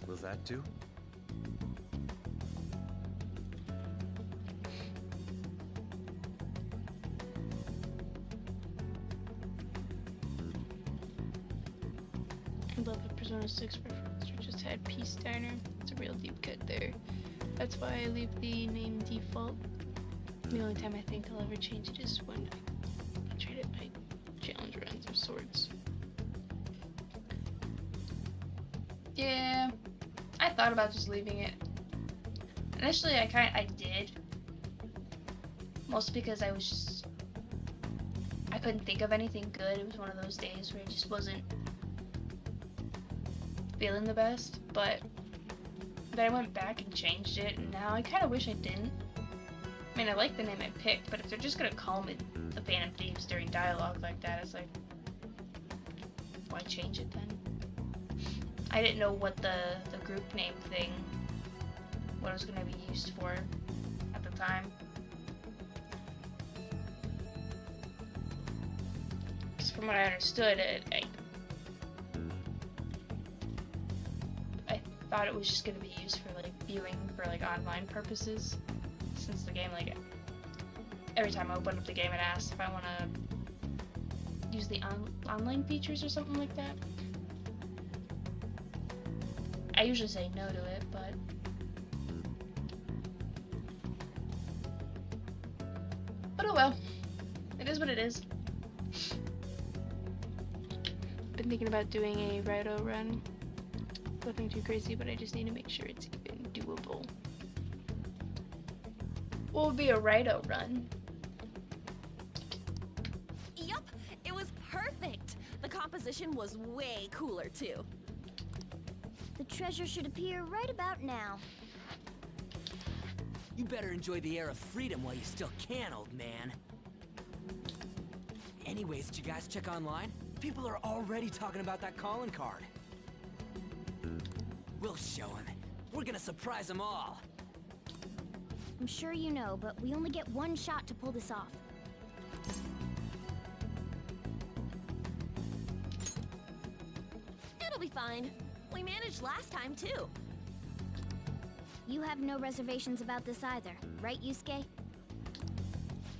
Will that do? I love the Persona 6 reference. We just had Peace Diner. It's a real deep cut there. That's why I leave the name default. The only time I think I'll ever change it is when I trade it my challenge runs of sorts. Yeah, I thought about just leaving it. Initially, I did. Mostly because I couldn't think of anything good. It was one of those days where I just wasn't feeling the best, but then I went back and changed it, and now I kind of wish I didn't. I mean, I like the name I picked, but if they're just gonna call me the Phantom Thieves during dialogue like that, it's like, why change it then? I didn't know what the group name thing, what it was gonna be used for at the time. Because from what I understood, I thought it was just gonna be used for like viewing for like online purposes. Since the game, like, every time I open up the game, it asks if I want to use the online features or something like that. I usually say no to it, but oh well, it is what it is. Been thinking about doing a Rido run. Nothing too crazy, but I just need to make sure it's even doable. What would be a Rido run? Yup, it was perfect. The composition was way cooler too. The treasure should appear right about now. You better enjoy the air of freedom while you still can, old man. Anyways, did you guys check online? People are already talking about that calling card. We'll show him. We're gonna surprise them all. I'm sure you know, but we only get one shot to pull this off. It'll be fine. We managed last time too. You have no reservations about this either, right, Yusuke?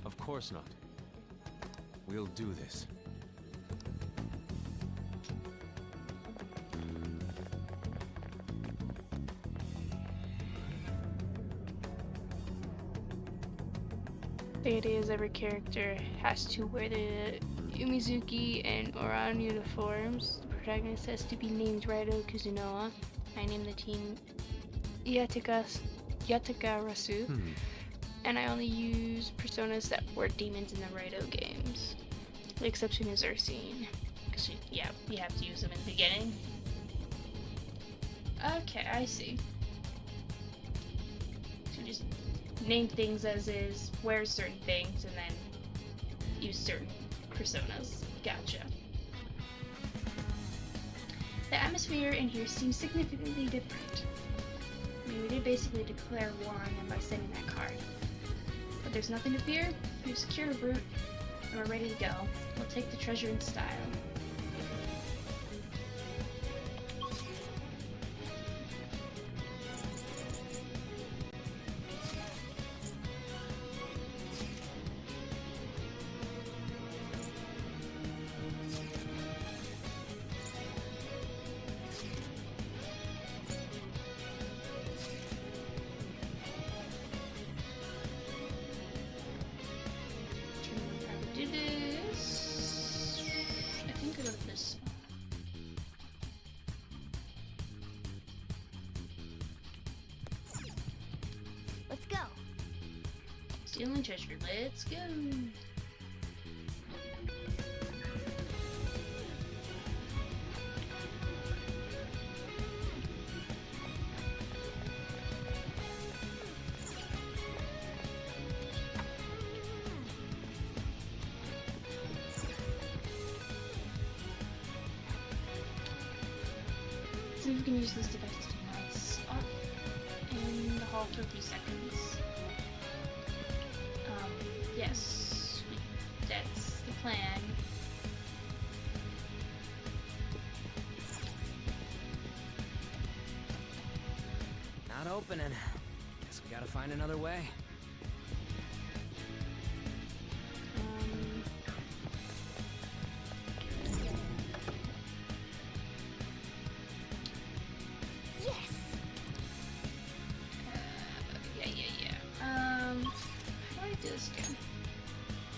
Of course not. We'll do this. The idea is every character has to wear the Umizuki and Oran uniforms. The protagonist has to be named Rido Kuzunoa. I named the team Yatagarasu. And I only use personas that were demons in the Rido games. The exception is Ursine. Because, you have to use them in the beginning. Okay, I see. So just name things as is, wear certain things, and then use certain personas. Gotcha. The atmosphere in here seems significantly different. I mean, we did basically declare war on them by sending that card. But there's nothing to fear, we've secured a route, and we're ready to go. We'll take the treasure in style. Do this. I think I got this. Let's go. Stealing treasure. Let's go. See if we can use this device to do nice up in the hall for a few seconds. Yes, that's the plan. Not opening. Guess we gotta find another way.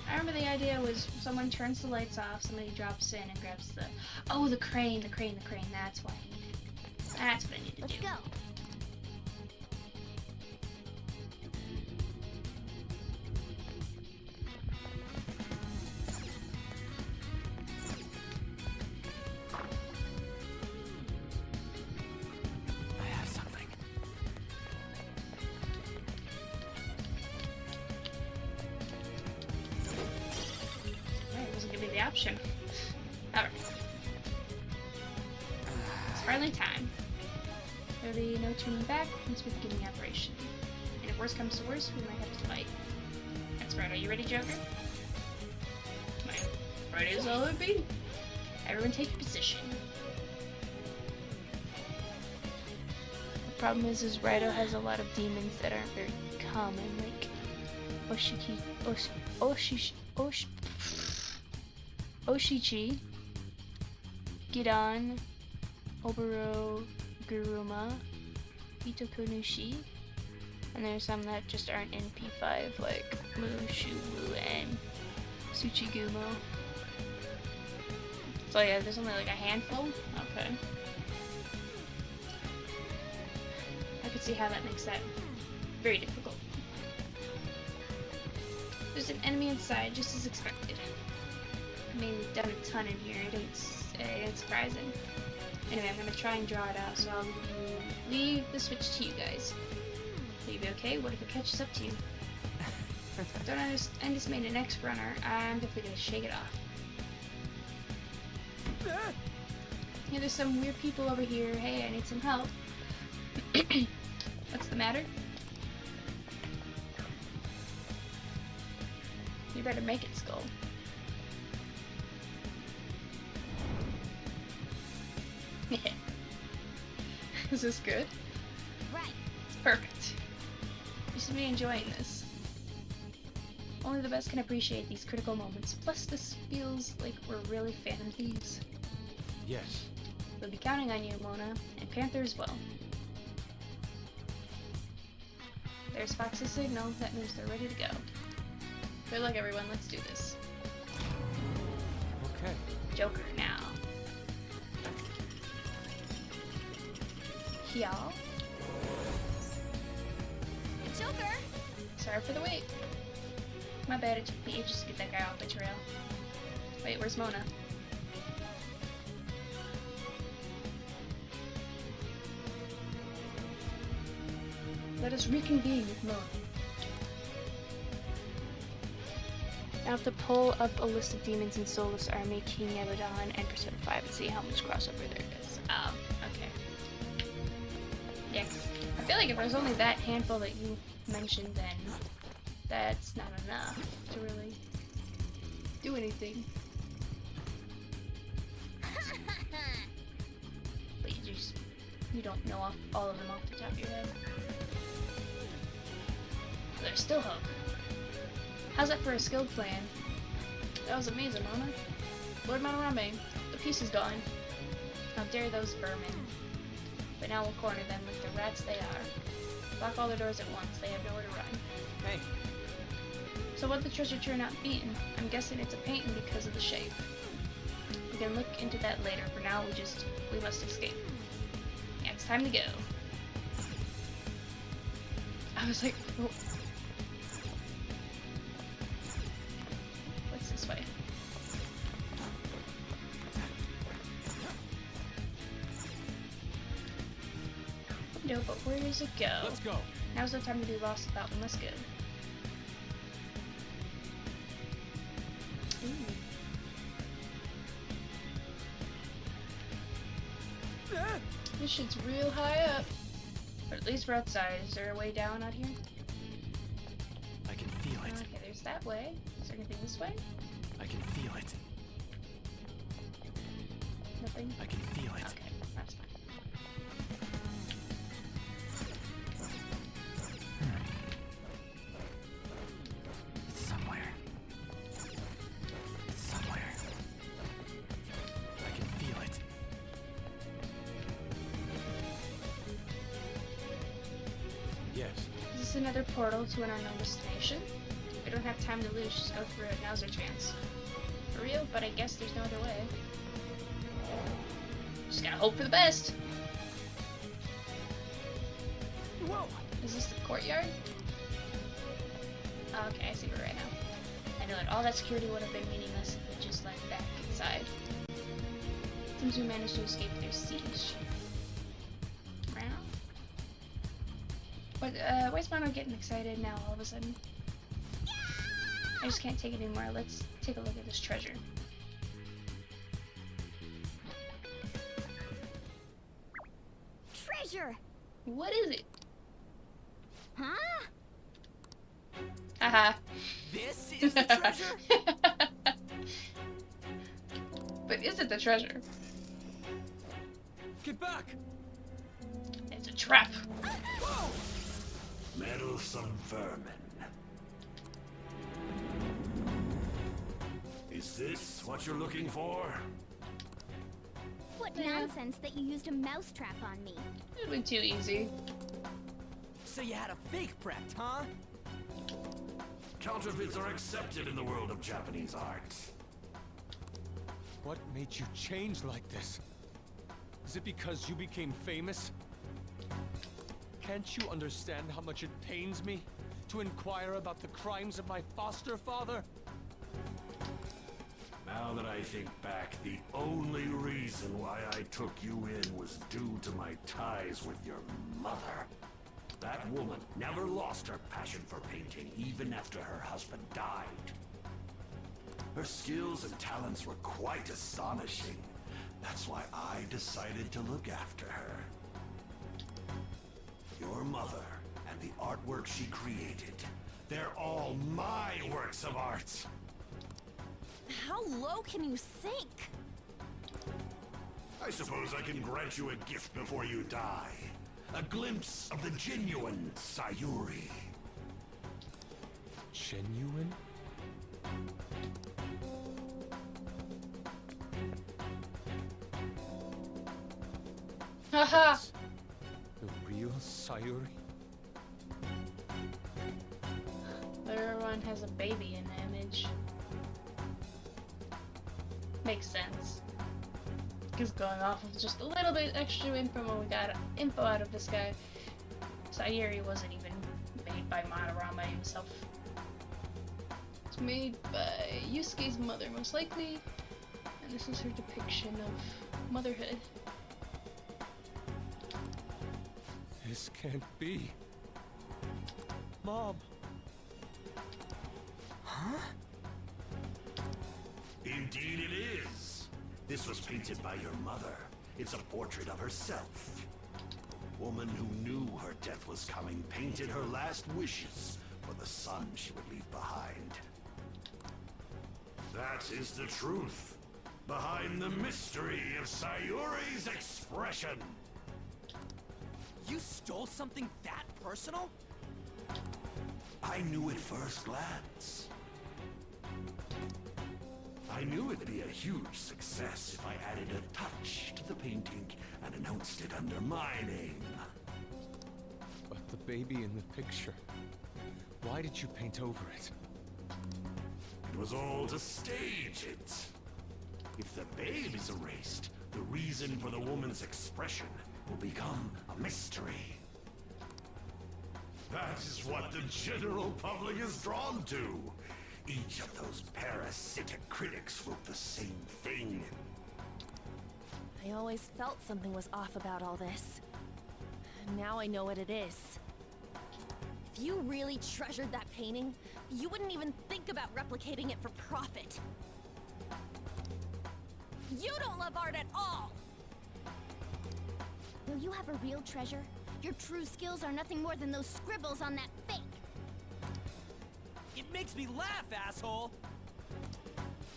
I remember the idea was someone turns the lights off, somebody drops in and grabs the... Oh, the crane. That's what I needed. That's what I need to do. Let's go. I have something. option. Alright. It's finally time. There'll be no turning back once we begin the operation. And if worse comes to worse, we might have to fight. That's right, are you ready, Joker? Ready as I'll be. Everyone take your position. The problem is Raido has a lot of demons that aren't very common, like Oshichi, Gidan, Oboro, Guruma, Itokunushi, and there's some that just aren't in P5, like Mushumu and Tsuchigumo. So yeah, there's only like a handful? Okay. I could see how that makes that very difficult. There's an enemy inside, just as expected. I mean, we've done a ton in here, it ain't surprising. Anyway, I'm gonna try and draw it out, so I'll leave the switch to you guys. Will you be okay? What if it catches up to you? Don't underestimate an X-runner, I'm definitely gonna shake it off. Yeah, there's some weird people over here. Hey, I need some help. What's the matter? You better make it, Skull. Is this good? Right. It's perfect. You should be enjoying this. Only the best can appreciate these critical moments. Plus, this feels like we're really Phantom Thieves. Yes. We'll be counting on you, Mona, and Panther as well. There's Fox's signal. That means they're ready to go. Good luck, everyone. Let's do this. Okay. Joker now. Y'all. Joker! Sorry for the wait. My bad, it took me ages to get that guy off the trail. Wait, where's Mona? Let us reconvene with Mona. Now I have to pull up a list of demons in Soulless Army, King Abaddon, and Persona 5 and see how much crossover there is. Okay. Yeah, I feel like if there's only that handful that you mentioned, then that's not enough to really do anything. But you don't know all of them off the top of your head. There's still hope. How's that for a skilled plan? That was amazing, Mona. Lord Manorame, the piece is gone. How dare those vermin. But now we'll corner them like the rats they are. Lock all the doors at once, they have nowhere to run. Hey. So what'd the treasure turn out being? I'm guessing it's a painting because of the shape. We can look into that later. For now, we must escape. Yeah, it's time to go. I was like, oh. What's this way? No, but where does it go? Let's go. Now's no time to be lost about one. Let's go. Ooh. This shit's real high up. But at least we're outside. Is there a way down out here? I can feel it. Okay, there's that way. Is there anything this way? I can feel it. Nothing? I can feel it. Okay, that's fine. It's somewhere. It's somewhere. I can feel it. Yes. Is this another portal to an unknown destination? We don't have time to lose, just go through it. Now's our chance. For real? But I guess there's no other way. Just gotta hope for the best. Whoa! Is this the courtyard? Oh, okay, I see we're right now. I know that all that security would have been meaningless if we just went back inside. Seems we managed to escape their siege. Round? What, why's Mono getting excited now all of a sudden? I just can't take it anymore. Let's take a look at this treasure. treasure! What is it? Huh? Haha. This is the treasure? But is it the treasure? Get back! It's a trap. Meddlesome vermin. Is this what you're looking for? What Yeah. nonsense that you used a mousetrap on me. It'd be too easy. So you had a fake prepped, huh? Counterfeits are accepted in the world of Japanese arts. What made you change like this? Is it because you became famous? Can't you understand how much it pains me to inquire about the crimes of my foster father? Now that I think back, the only reason why I took you in was due to my ties with your mother. That woman never lost her passion for painting, even after her husband died. Her skills and talents were quite astonishing. That's why I decided to look after her. Your mother and the artwork she created, they're all my works of art. How low can you sink? I suppose I can grant you a gift before you die. A glimpse of the genuine Sayuri. Genuine? Haha. The real Sayuri? Everyone has a baby in the image. Makes sense. Because going off of just a little bit extra info when we got info out of this guy, Sayuri wasn't even made by Madarama himself. It's made by Yusuke's mother, most likely, and this is her depiction of motherhood. This can't be. Mom! Huh? Indeed it is. This was painted by your mother. It's a portrait of herself. A woman who knew her death was coming painted her last wishes for the son she would leave behind. That is the truth behind the mystery of Sayuri's expression. You stole something that personal? I knew at first glance. I knew it'd be a huge success if I added a touch to the painting and announced it under my name. But the baby in the picture. Why did you paint over it? It was all to stage it. If the babe is erased, the reason for the woman's expression will become a mystery. That is what the general public is drawn to. Each of those parasitic critics wrote the same thing. I always felt something was off about all this. Now I know what it is. If you really treasured that painting, you wouldn't even think about replicating it for profit. You don't love art at all! Though you have a real treasure, your true skills are nothing more than those scribbles on that fake. It makes me laugh, asshole!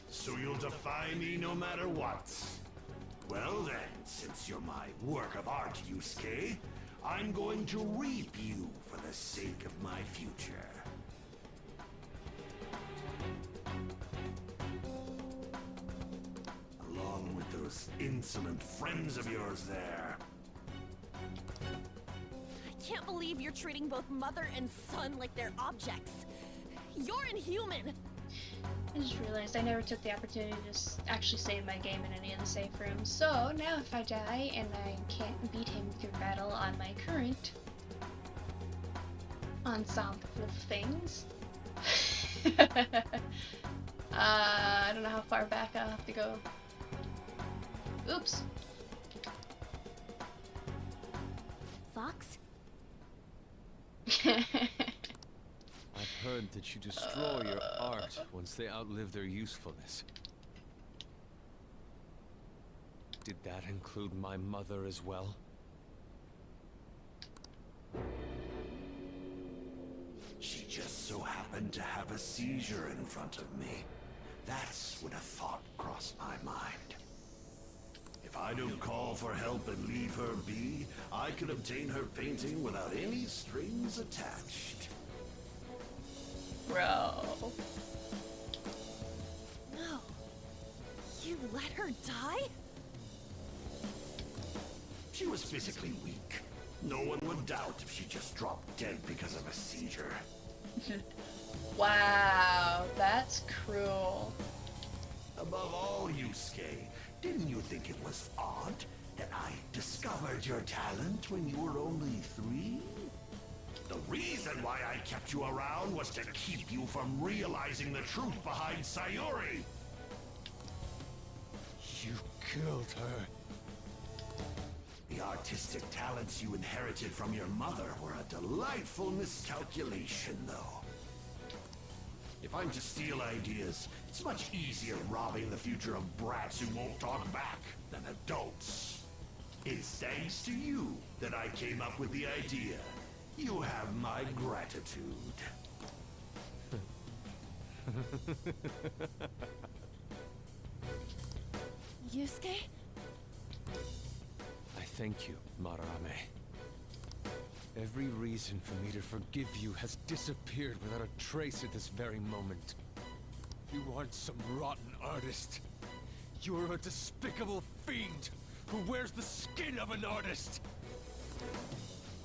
So you'll defy me no matter what. Well then, since you're my work of art, Yusuke, I'm going to reap you for the sake of my future. Along with those insolent friends of yours there. I can't believe you're treating both mother and son like they're objects. You're inhuman! I just realized I never took the opportunity to actually save my game in any of the safe rooms. So now if I die and I can't beat him through battle on my current ensemble of things, I don't know how far back I'll have to go. Oops. Fox? I've heard that you destroy your art once they outlive their usefulness. Did that include my mother as well? than to have a seizure in front of me. That's when a thought crossed my mind. If I don't call for help and leave her be, I could obtain her painting without any strings attached. Bro. No. You let her die? She was physically weak. No one would doubt if she just dropped dead because of a seizure. Wow, that's cruel. Above all, Yusuke, didn't you think it was odd that I discovered your talent when you were only 3? The reason why I kept you around was to keep you from realizing the truth behind Sayuri. You killed her. The artistic talents you inherited from your mother were a delightful miscalculation, though. If I'm to steal ideas, it's much easier robbing the future of brats who won't talk back than adults. It's thanks to you that I came up with the idea. You have my gratitude. Yusuke? I thank you, Madarame. Every reason for me to forgive you has disappeared without a trace at this very moment. You aren't some rotten artist. You're a despicable fiend who wears the skin of an artist.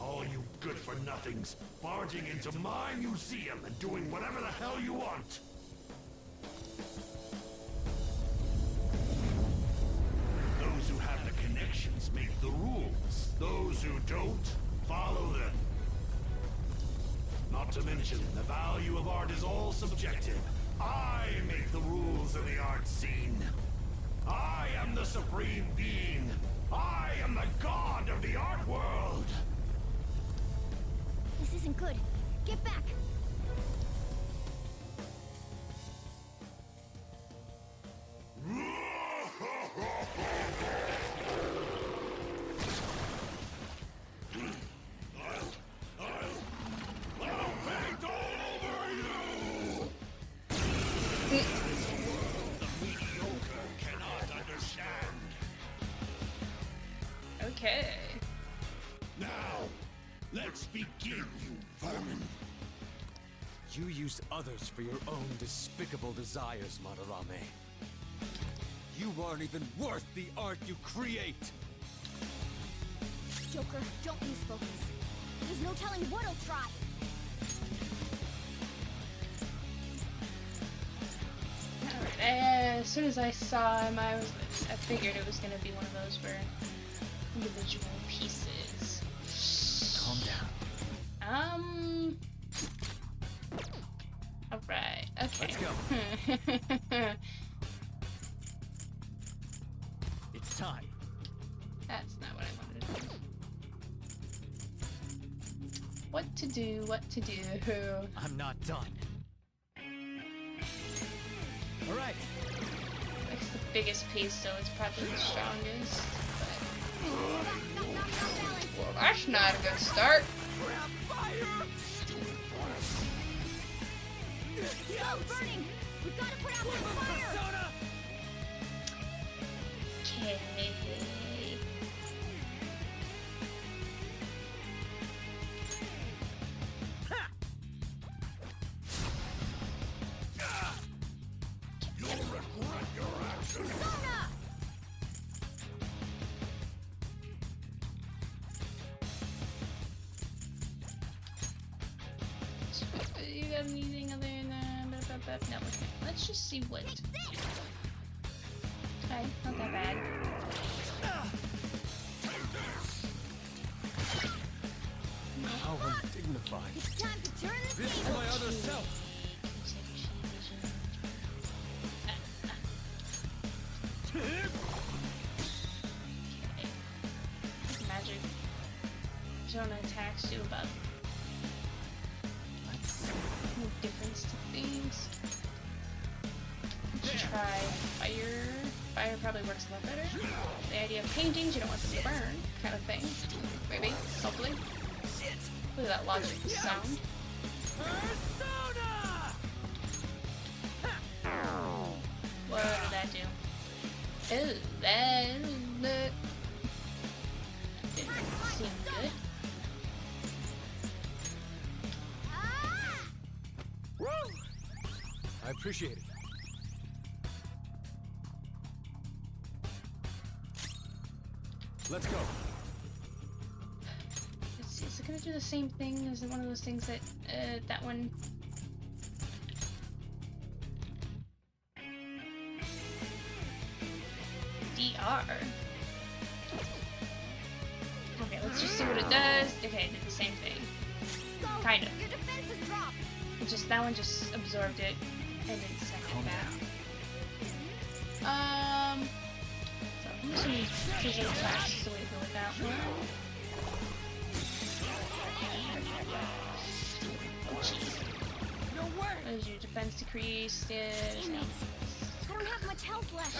All you good-for-nothings barging into my museum and doing whatever the hell you want. Those who have the connections make the rules. Those who don't, follow them. Not to mention, the value of art is all subjective. I make the rules of the art scene. I am the supreme being. I am the god of the art world. This isn't good. Get back! Okay. Now, let's begin, you vermin. You use others for your own despicable desires, Madarame. You aren't even worth the art you create! Joker, don't lose focus. There's no telling what he'll try. Alright, as soon as I saw him, I figured it was gonna be one of those where individual pieces. Calm down. Alright, okay. Let's go. It's time. That's not what I wanted to do. What to do, what to do. I'm not done. All right. Like the biggest piece, so it's probably the strongest. But... well, that's not a good start. Go, burning! We've got to put out that fire! Okay. You'll regret your actions. Persona! You got anything other than that? No, okay. Let's just see what. Okay, not that bad. How undignified. It's time to turn the This is table! my other self! Okay. Magic. Zone attacks do about no difference to things. Let's try fire. Fire probably works a lot better. The idea of paintings, you don't want them to burn, kind of thing. Maybe, hopefully. Look at that logic sound. Persona! What did that do? Oh, that didn't seem good. I appreciate it. Let's go. Let's see, is it gonna do the same thing? Is it one of those things that, that one... DR. Okay, let's just see what it does. Okay, it did the same thing. Kind of. Your defenses drop. It just, that one just absorbed it and didn't send it back. So I'm assuming physical attacks is the way to go with that one. Oh jeez. What is your defense decreased? Yes. I don't have much health left.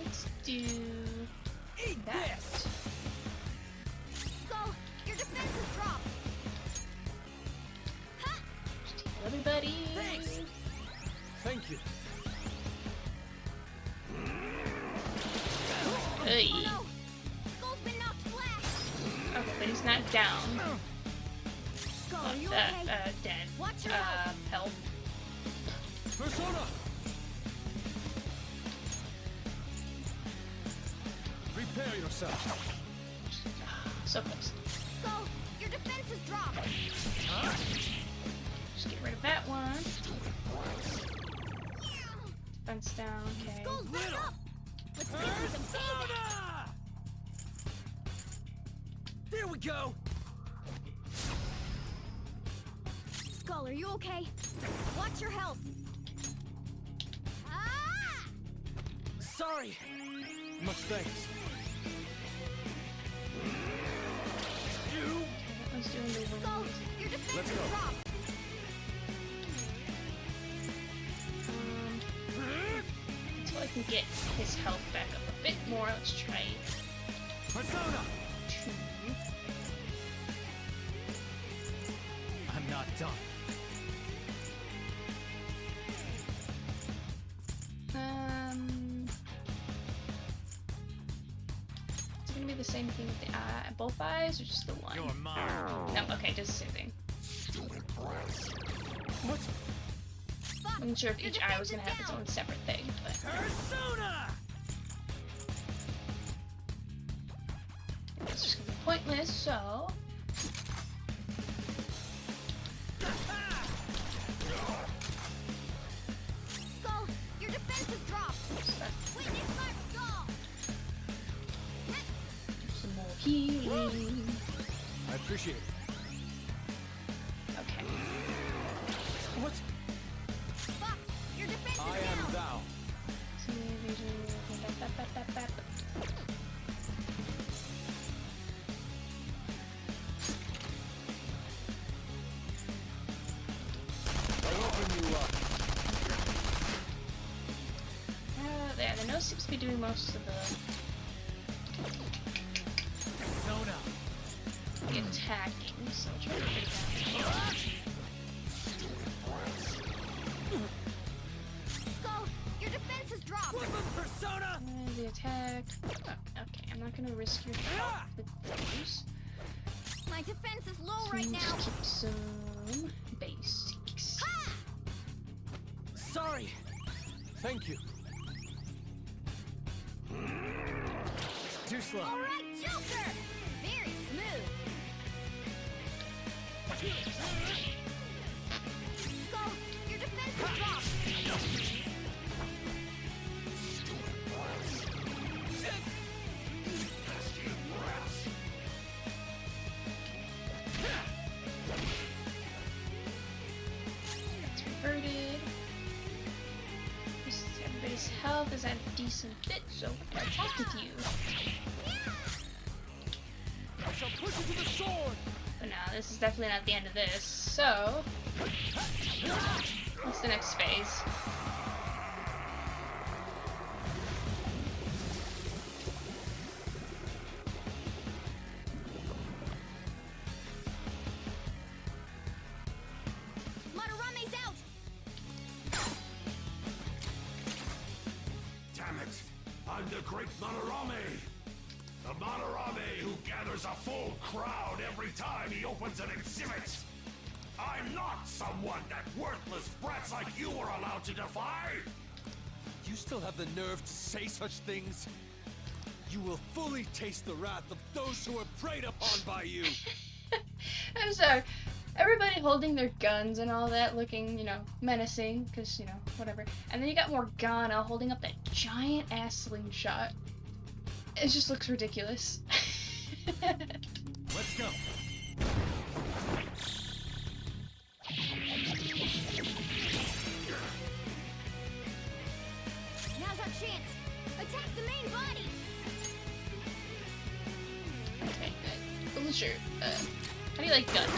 Let's do that. Skull, your defenses drop. Huh? Just heal everybody. Thanks. Thank you. Hey. Oh no! Skull's been knocked flat. Okay, but he's not down. Skull, are you okay? Dead. Watch your health. Help. Persona! Prepare yourself. So close. Skull, your defenses drop. Just get rid of that one. Defense down, okay. Skull's back up. Let's give him some payback. There we go. Skull, are you okay? Watch your health. Ah! Sorry. Much thanks. That one's doing the Skull, wounds. your defenses Let's go. drop. Until I can get his health back up a bit more, let's try Persona! 2. I'm not done. Is it gonna be the same thing with the eye, both eyes, or just the one? You're mine. No, okay, it does the same thing. What? I wasn't sure if each eye was gonna have its own separate thing, but Persona! it's just gonna be pointless, so... Skull, your defenses drop. Witness my skull. Some more healing. I appreciate it. Okay. What? Fox, your defenses I down. am thou. I'll open you up. There, the nose seems to be doing most of the attacking, so I'll try to get it down. Skull, your defenses drop. Persona! The attack. Okay, I'm not gonna risk your health with those. My defense is low So right just now. keep some basics. Ha! Sorry. Thank you. Too slow. All right, Joker. Very smooth. Skull, your defenses drop. That's reverted. Everybody's health is at a decent bit, so I attack with you. I shall push you to the sword. But now this is definitely not the end of this. So, what's the next phase? Madarame I'm the great Madarame. The Madarame who gathers a full crowd every time he opens an exhibit. I'm not someone that worthless brats like you are allowed to defy. You still have the nerve to say such things? You will fully taste the wrath of those who are preyed upon by you. I'm sorry. Everybody holding their guns and all that, looking, you know, menacing, because, you know, whatever. And then you got Morgana holding up that giant ass slingshot. It just looks ridiculous. Let's go. Now's our chance. Attack the main body. Okay, I wasn't sure. How do you like guns?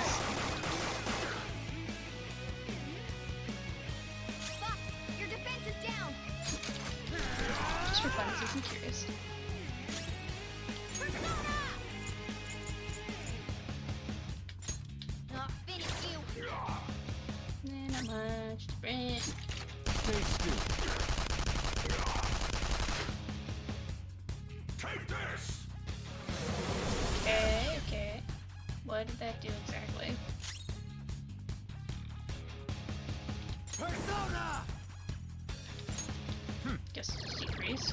Fox, your defense is down. Just for fun, because I'm curious. Persona! I'll finish you. Not much different. Stay still. Take this! Okay, okay. What did that do exactly? Persona! Guess it's just decrease.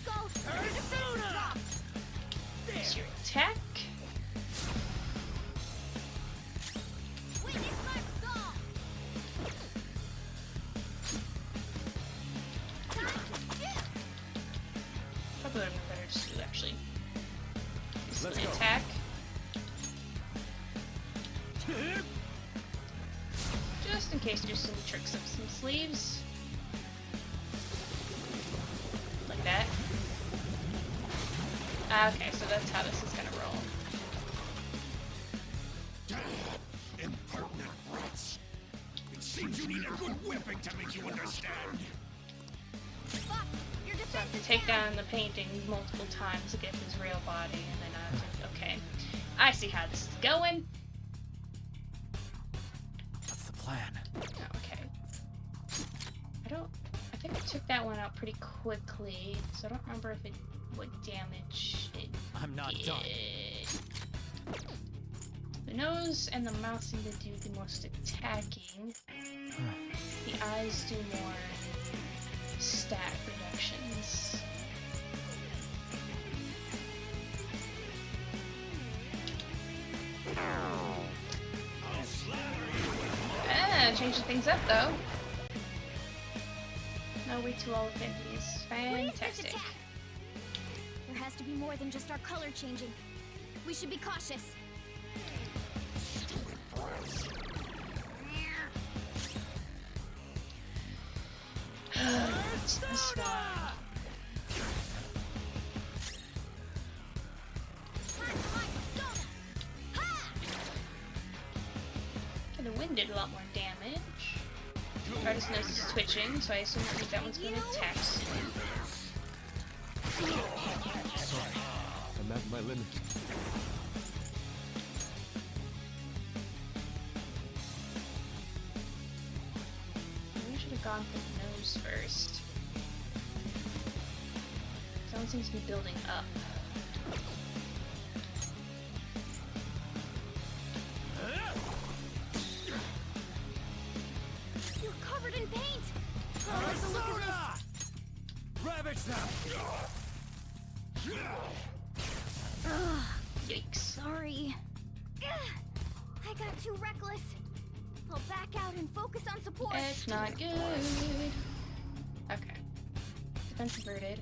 Go! Your defense is dropped. There's your attack. Witness my resolve. Time to shift. Probably would have been better just to actually Let's go. attack. Just in case there's some tricks up some sleeves. Like that. Okay, so that's how this is gonna roll. Impertinent brats! It seems you need a good whipping to make you understand. Fox, your So I defense have to is take down. down the painting multiple times to get his real body, and then I have to, okay. I see how this is going. What's the plan? Oh, okay. I think I took that one out pretty quickly, so I don't remember if what damage it I'm not did. done. The nose and the mouth seem to do the most attacking. The eyes do more stat reductions. Changing things up though. No way to all affinities. What is this Fantastic. attack? There has to be more than just our color changing. We should be cautious. What's this one? Okay, the wind did a lot more damage. Artist nose is twitching, so I assume that one's going to attack soon. Sorry. I'm at my limit. Maybe we should have gone for the nose first. That one seems to be building up. You're covered in paint. Oh, like the look of this. Ravage them! Ugh, Yikes. sorry. Ugh, I got too reckless. I'll back out and focus on support. It's not good. Okay. Defense averted.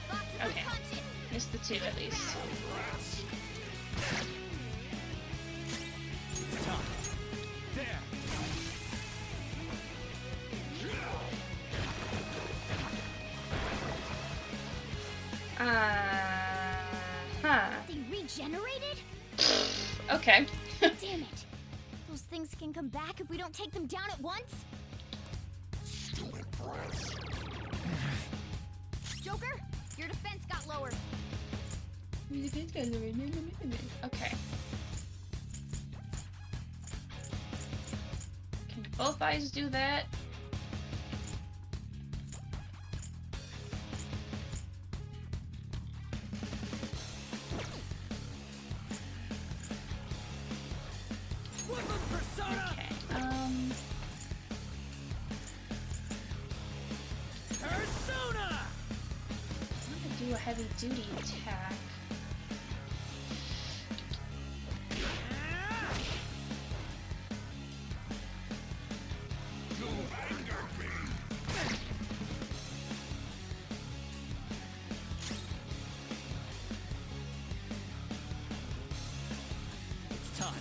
Fox is Okay. unconscious. Missed the two at least. It's time. There! Huh. They regenerated? Okay. Damn it. Those things can come back if we don't take them down at once? Stupid brats. Joker, your defense got lower. Okay. Both eyes do that. Okay, Persona! I'm gonna do a heavy duty attack. It's time.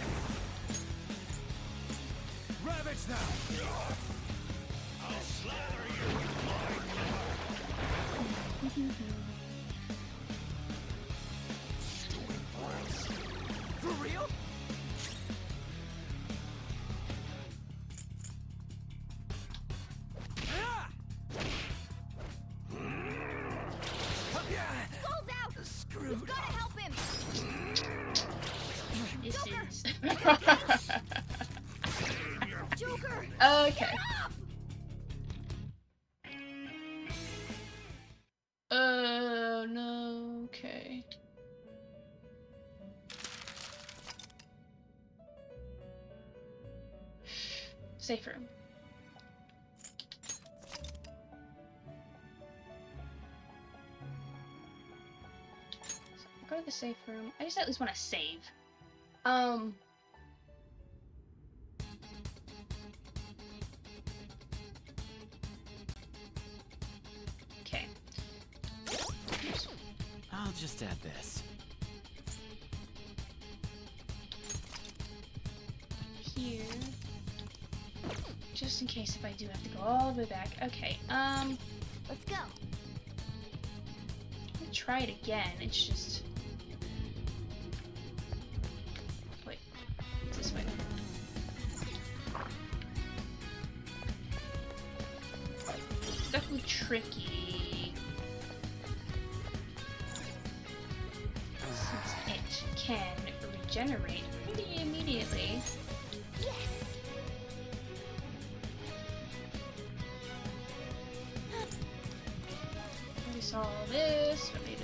Ravage them! I'll slather you with my stewing breath. For real? Skull's out! Screwed. We've gotta help him! This is... Joker! okay. No, okay. Safe room. Go to the safe room. I just at least want to save. Okay. I'll just add this. Here. Just in case if I do have to go all the way back. Okay, Let's go. I'll try it again. It's just... Wait. It's this way. It's definitely tricky. Since it can regenerate pretty immediately. Yes! We saw this. What made it?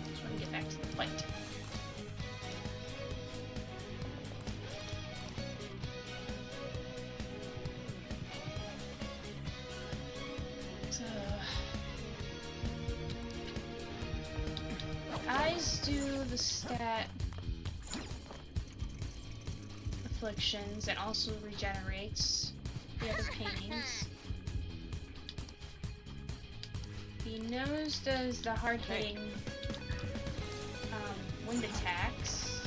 Just want to get back to the fight. So, eyes do the stat afflictions and also regenerates the other paintings. The nose does the hard-hitting wind attacks.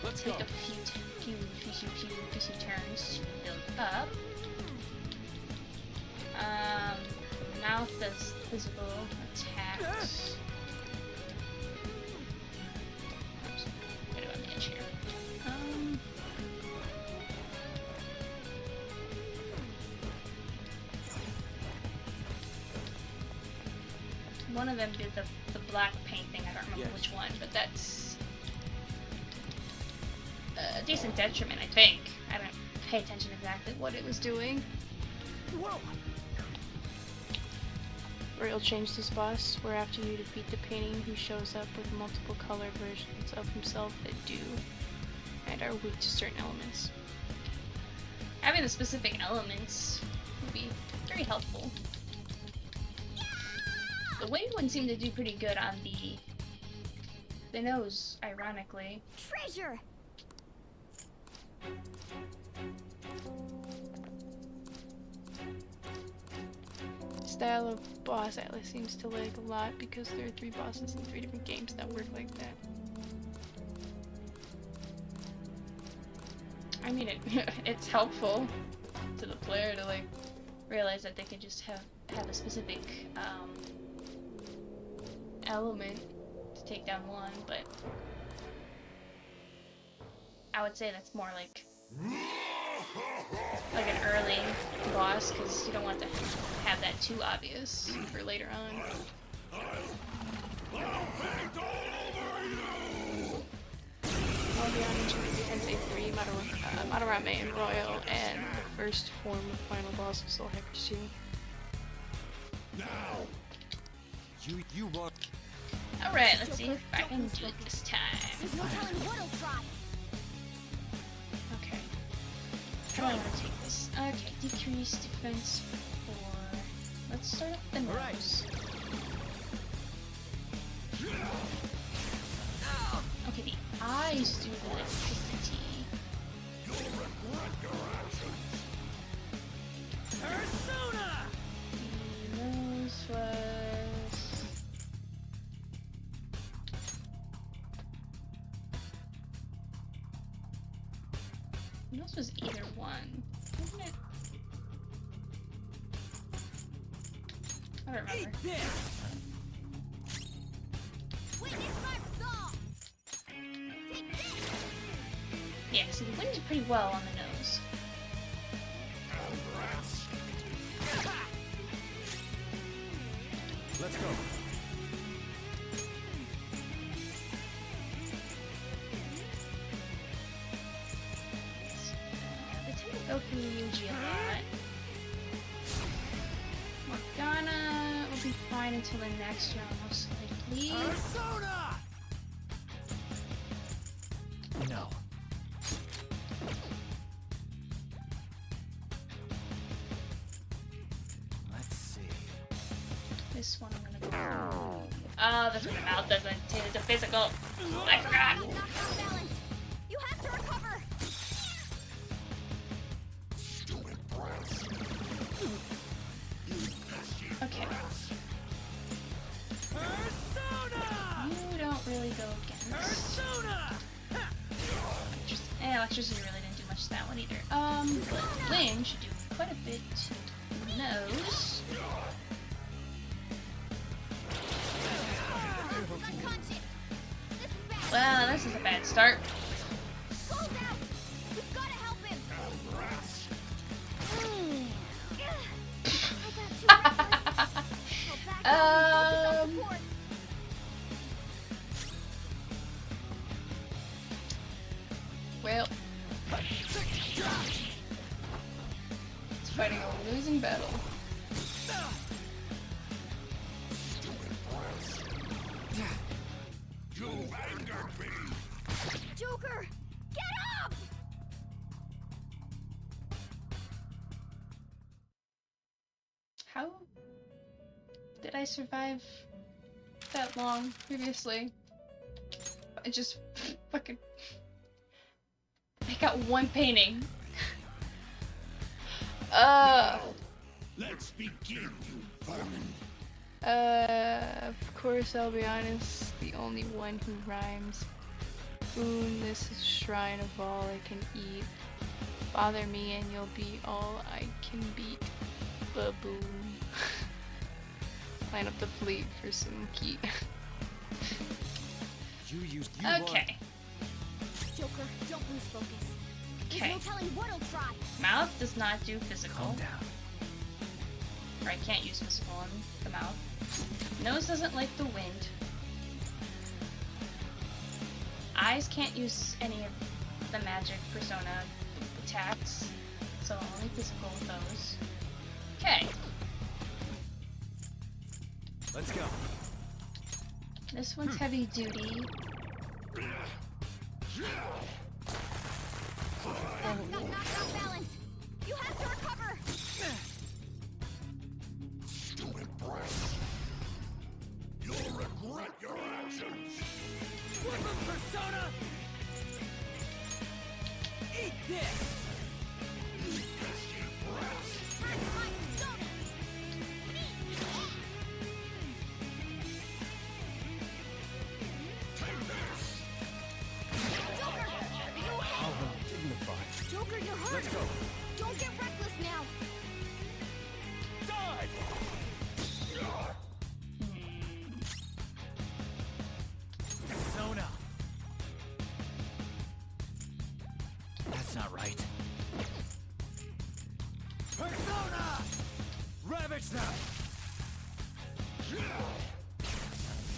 Let's Take go. a few turns to build up. Mouth does physical attacks. Oops, put it on the edge here. One of them did the black paint thing. I don't remember which one, but that's a decent detriment, I think. I don't pay attention exactly what it was doing. Whoa! Or it'll change this boss, where after you defeat the painting, he shows up with multiple color versions of himself that do and are weak to certain elements. Having the specific elements would be very helpful. The winged one seemed to do pretty good on the nose, ironically. Treasure! Style of boss Atlas seems to lag a lot because there are 3 bosses in 3 different games that work like that. I mean, it's helpful to the player to like realize that they can just have a specific element to take down one, but I would say that's more like an early boss, because you don't want to have that too obvious for later on. I'll paint all over I'll be on Tensei 3, Madarame and Royal, and the first form of final boss of Soul Hackers 2. Now! You want... Alright, let's see if I can do it this time. There's no telling what he'll try. Okay. How do I want to take this? Okay, decrease defense 4. Let's start off the nose. Okay, the eyes do the electricity. Persona! The nose was... The nose was either one, wasn't it? I don't remember. Witness my resolve. Yeah, so the wind's pretty well on the nose. Let's go. They tend to go for Yuji a lot. Morgana will be fine until the next round, most likely. Persona! No. Let's see. This one I'm gonna go. Oh, that's what the mouth doesn't. It's a physical. I forgot. Knock off balance. You have to recover. Okay. You don't really go against. Electricity really didn't do much to that one either. But Lynn should do quite a bit to the nose. Unconscious. This is bad. Well, this is a bad start. Close out. We've got to help him. I got too reckless. Go back out and focus on support. Well, it's fighting a losing battle. You angered me! Joker, get up! How did I survive that long previously? I just fucking... I got one painting. Let's begin, you vermin! Of course, I'll be honest, the only one who rhymes. Boon, this is shrine of all I can eat. Bother me and you'll be all I can beat. Baboon. Line up the fleet for some key. You used... Okay. Joker, don't lose focus. There's Okay. no telling what he'll try. Mouth does not do physical. Calm down. Or I can't use physical on the mouth. Nose doesn't like the wind. Eyes can't use any of the magic persona attacks, so only physical with those. Okay, Let's go. this one's heavy duty. Got knocked off balance. You have to recover. Stupid brat! You'll regret your actions! Persona! Eat this! You pesky brats! First my persona. Take this! Joker, are you okay? Oh, dignified. Joker, you're hurt. Let's go. Don't get reckless now. Die! Persona! That's not right. Persona! Ravage them!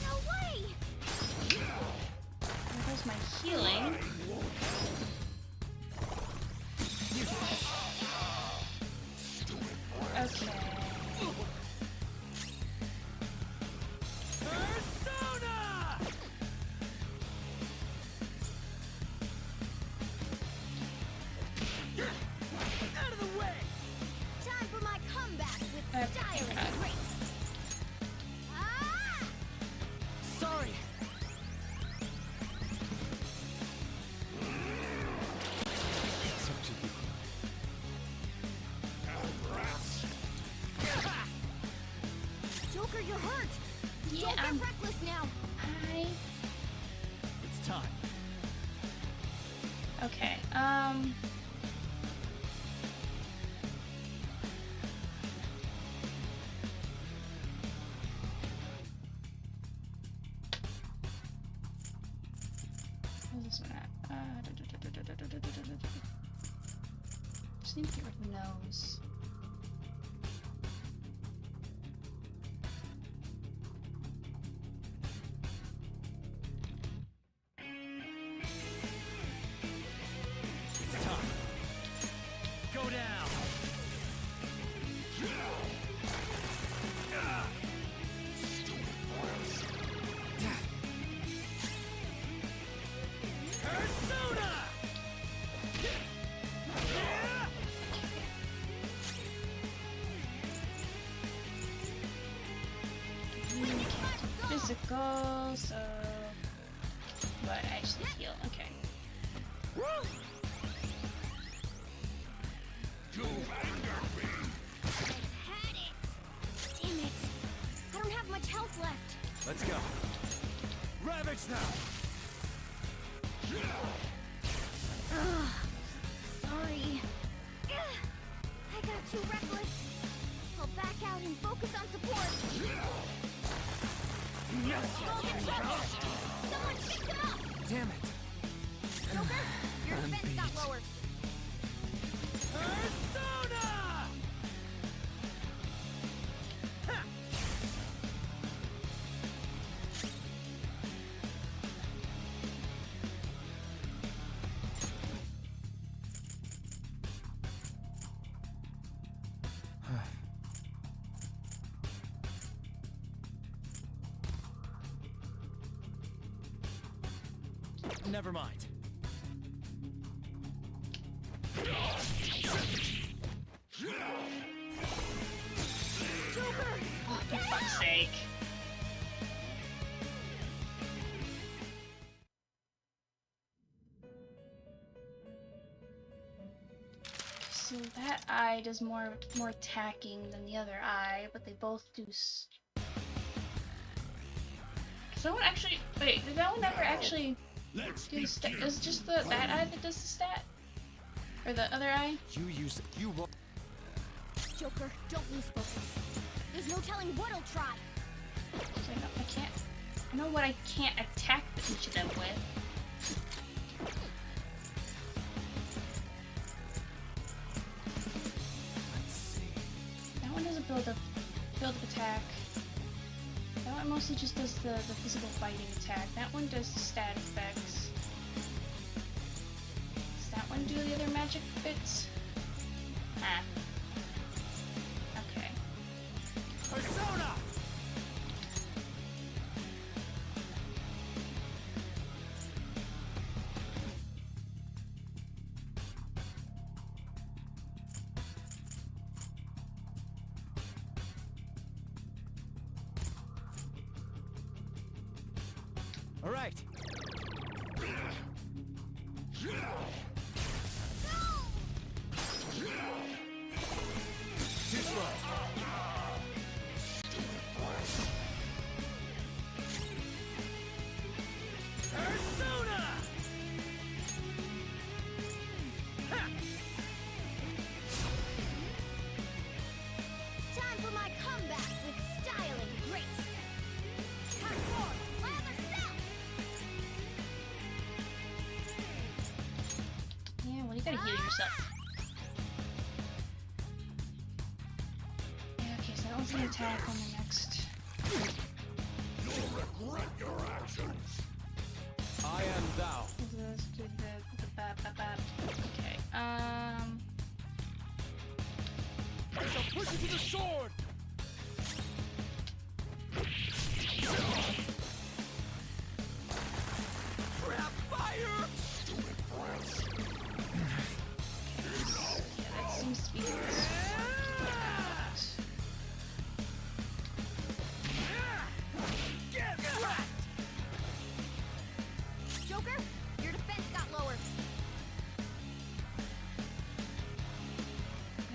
No way. heals my healing. Okay. Out of the way! Time for my comeback with style and grace. Ah! Sorry. It's up to you. Joker, you're hurt! Yeah, Don't I'm- get reckless now! It's time. Okay, where's this one at? Just need to get rid of the nose. It's time. Go down. Persona! Physical, so... But I just need to heal, okay. Had it! Damn it! I don't have much health left. Let's go. Ravage now. Ugh. Sorry. I got too reckless. I'll back out and focus on support. Go get trouble! Someone pick him up! Damn it. Joker, your I'm defense got beat. lowered. Persona! Never mind. Joker! Oh, for fuck's sake. So that eye does more attacking than the other eye, but they both do. Someone actually wait. Did that one ever actually do the stat? Is it just that eye that does the stat, or the other eye? You use it. You won't. Joker, don't lose focus. There's no telling what he'll try. So I can't. I know what I can't attack each of them with. Let's see. That one doesn't build up attack. That one mostly just does the physical fighting attack. That one does the stat effects. Does that one do the other magic bits? Ah. Okay. Persona! All right. Too slow. Persona! Ha! Time for my comeback with style and grace. Time for my other self! Yeah, well, you gotta heal yourself. Yeah, okay, so that one's an attack on the next. You'll regret your actions. I am thou. Let's do okay. I shall push you to the sword. Trap fire. Yeah, that seems to be the best. Get wrecked. Joker, your defense got lowered.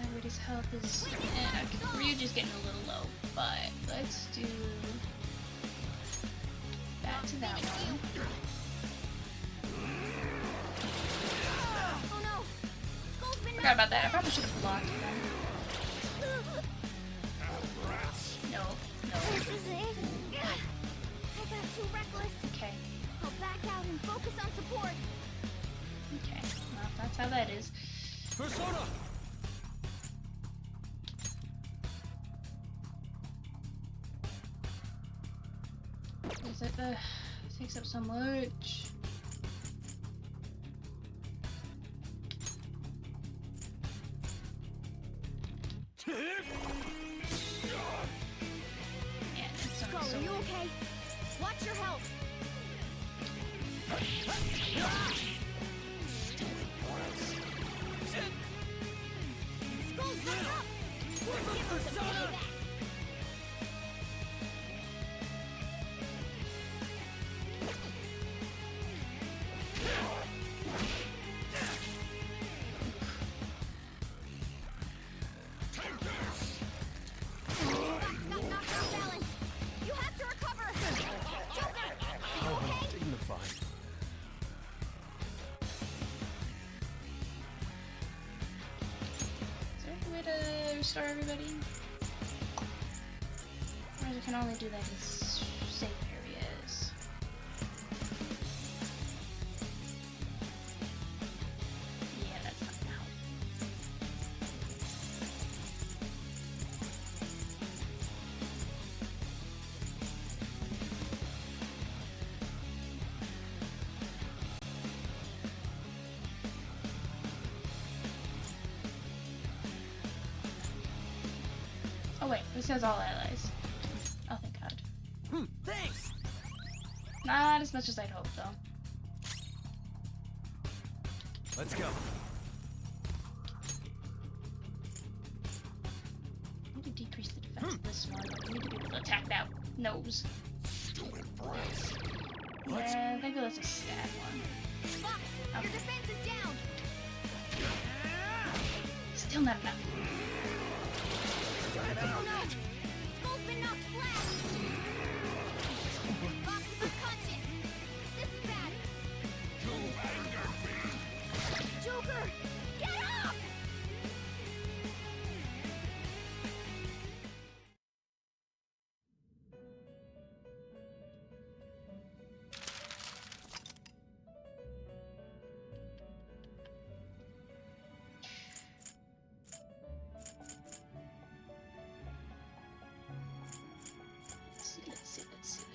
Everybody's health is. Okay, Ryuji's getting a little low, but let's do back to that one. Oh no! Skull's been Forgot about that. I probably should have blocked them. No, no. This is it. I got too reckless. Okay, I'll back out and focus on support. okay. Well, that's how that is. Persona. Is it? It takes up so much. Yeah, it's Skull, so are you okay? Watch your health. Skull's back up. Give him some payback. Fox got knocked off balance. You have to recover. Joker, are you okay? Dignified. Is there a way to restore everybody? Or I can only do that in safe areas. Yeah, that's not gonna help. Oh wait, this has all allies. Oh, thank God. Thanks! Not as much as I'd hoped, though. Let's go. I need to decrease the defense of this one. I need to be able to attack that nose. Yeah, maybe let's just stab one. Fox, your defense is down. Still not enough. Oh no! Skull's been knocked flat. Fox is unconscious. This is bad. Joker, get up!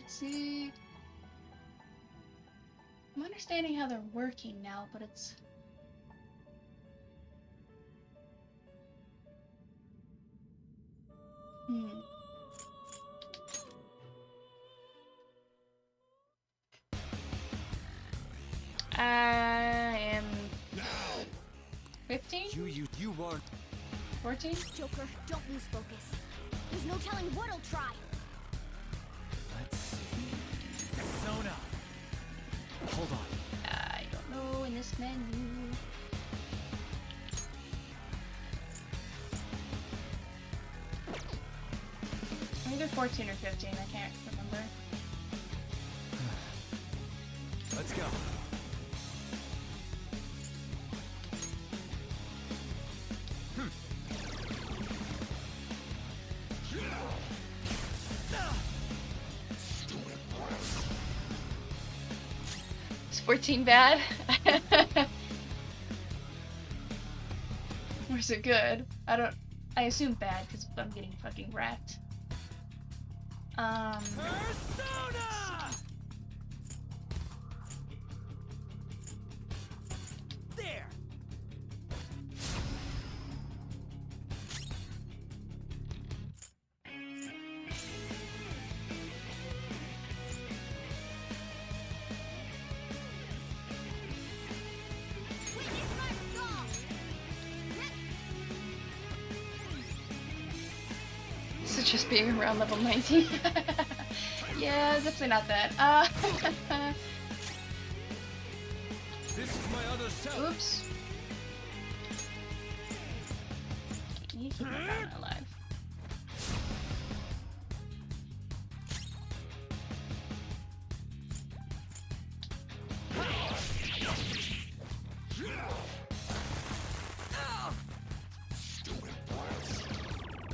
Let's see. I'm understanding how they're working now, but it's... I am 15? You weren't. 14? Joker, don't lose focus. There's no telling what he'll try. Let's see. Persona. Hold on. I don't know in this menu. Either 14 or 15, I can't remember. Let's go. Is 14 bad? Or is it good? I assume bad because I'm getting fucking wrecked. Persona! just being around level 19. Yeah, definitely not that. This is my other self. Oops. You keep my partner alive.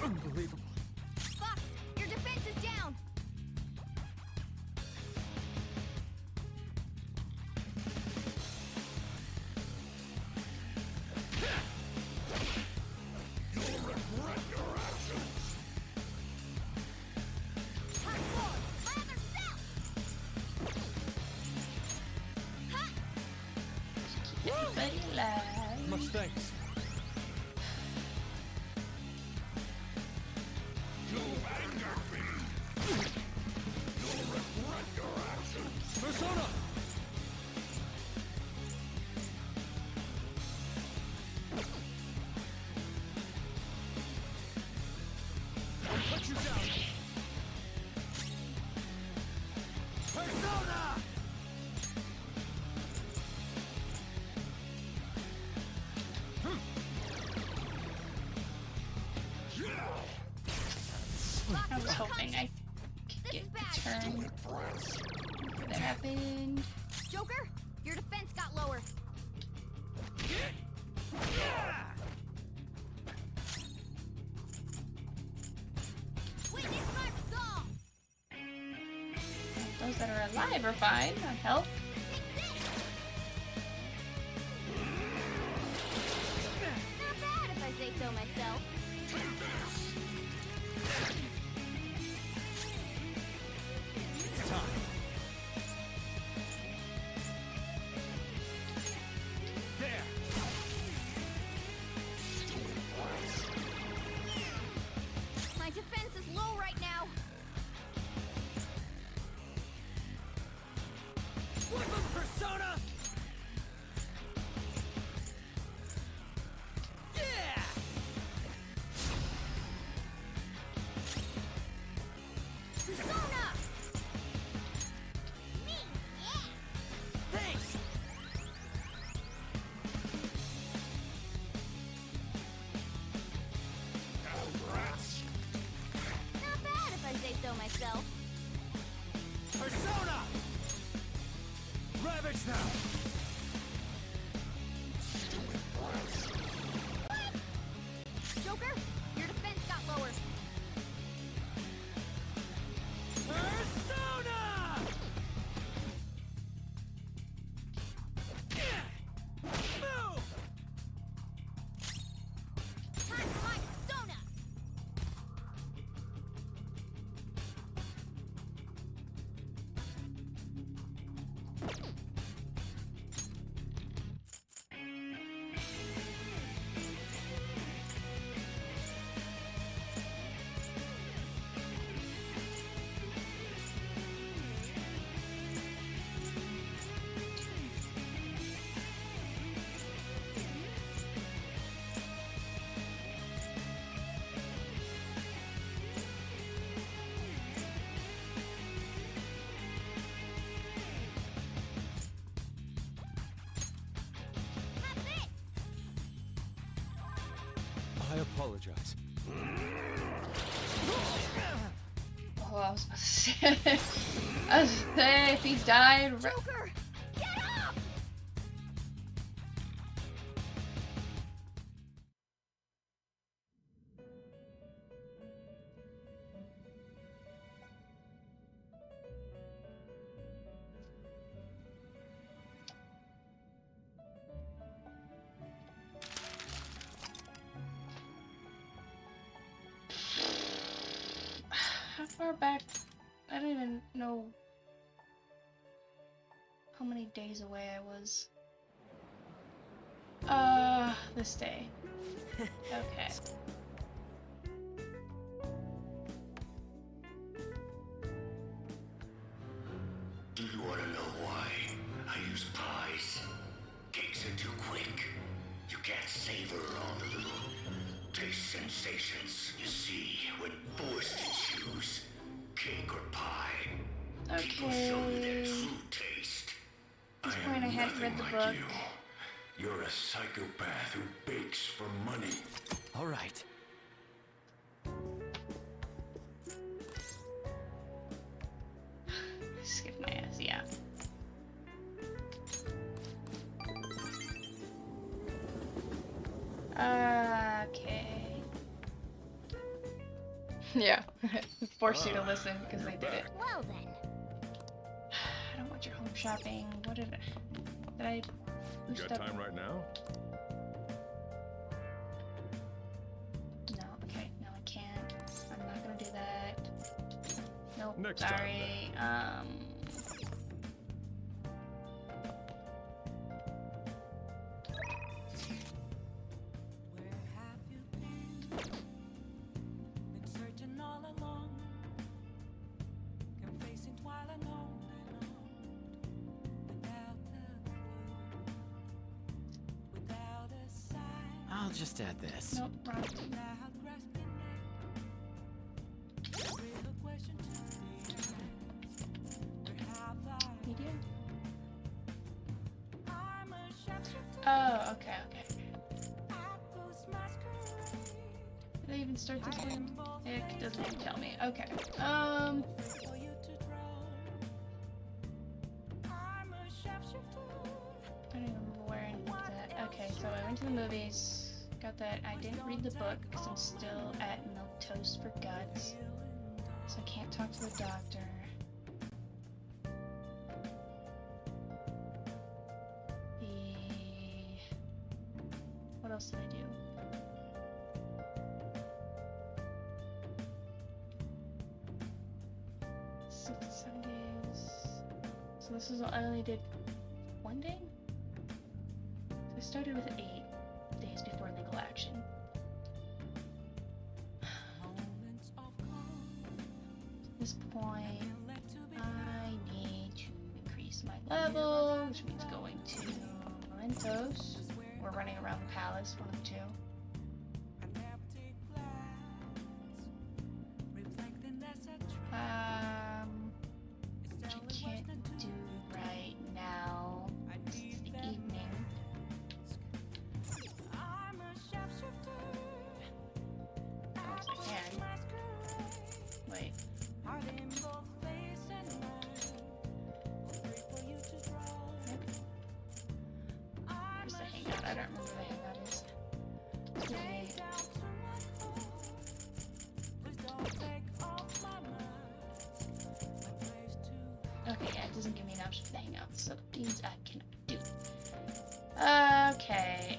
Unbelievable. Fox, your defense is down. Everybody alive. Much thanks. Persona! I'll put you down. Persona! I was hoping I could get the turn before that happened. Joker, your defense got lower. Witness my resolve. Those that are alive are fine. That help. Not bad if I say so myself. It's time. There. My defense is low right now. Woodland Persona! Yeah! Persona! Me, yeah! Thanks! Not bad if I say so myself. Persona! Ravage now! Joker, your defense got lower. Persona! Move! Time for my persona! I apologize. Oh, I was about to say. I was about to say if he died. Joker, get up! How far back? I don't even know how many days away I was. This day. Okay. Do you want to know why I use pies? Cakes are too quick. You can't savor all the little taste sensations you see when forced to choose cake or pie. People show you their Okay. true taste. At this point, I hadn't read the book. You're a psychopath who bakes for money. All right. Skip my ass, yeah. Okay. Yeah. Force you to listen because they did it. Well then. I don't want your home shopping. What did I You boost got up? time right now? No, okay, no I can't. I'm not gonna do that. Nope, Next time, sorry. I'll just add this. Nope, wrong. Media? Oh, okay, okay. Did I even start this one? It doesn't even tell me. Okay. I don't even remember where I ended that. Okay, so I went to the movies, got that. I didn't read the book because I'm still at Milk Toast for Guts, so I can't talk to the doctor. What else did I do? Six, 7 days. So this is I only did 1 day? So I started with 8 days before legal action. At this point, I need to increase my level, which means going to Mementos. We're running around the palace, one of the two. Which I can't do right now. It's the evening. Of course I can. Wait. Where's the hangout? I don't remember where the hangout is. It's really late. Okay, yeah, it doesn't give me an option to hang out, so things I cannot do. Okay,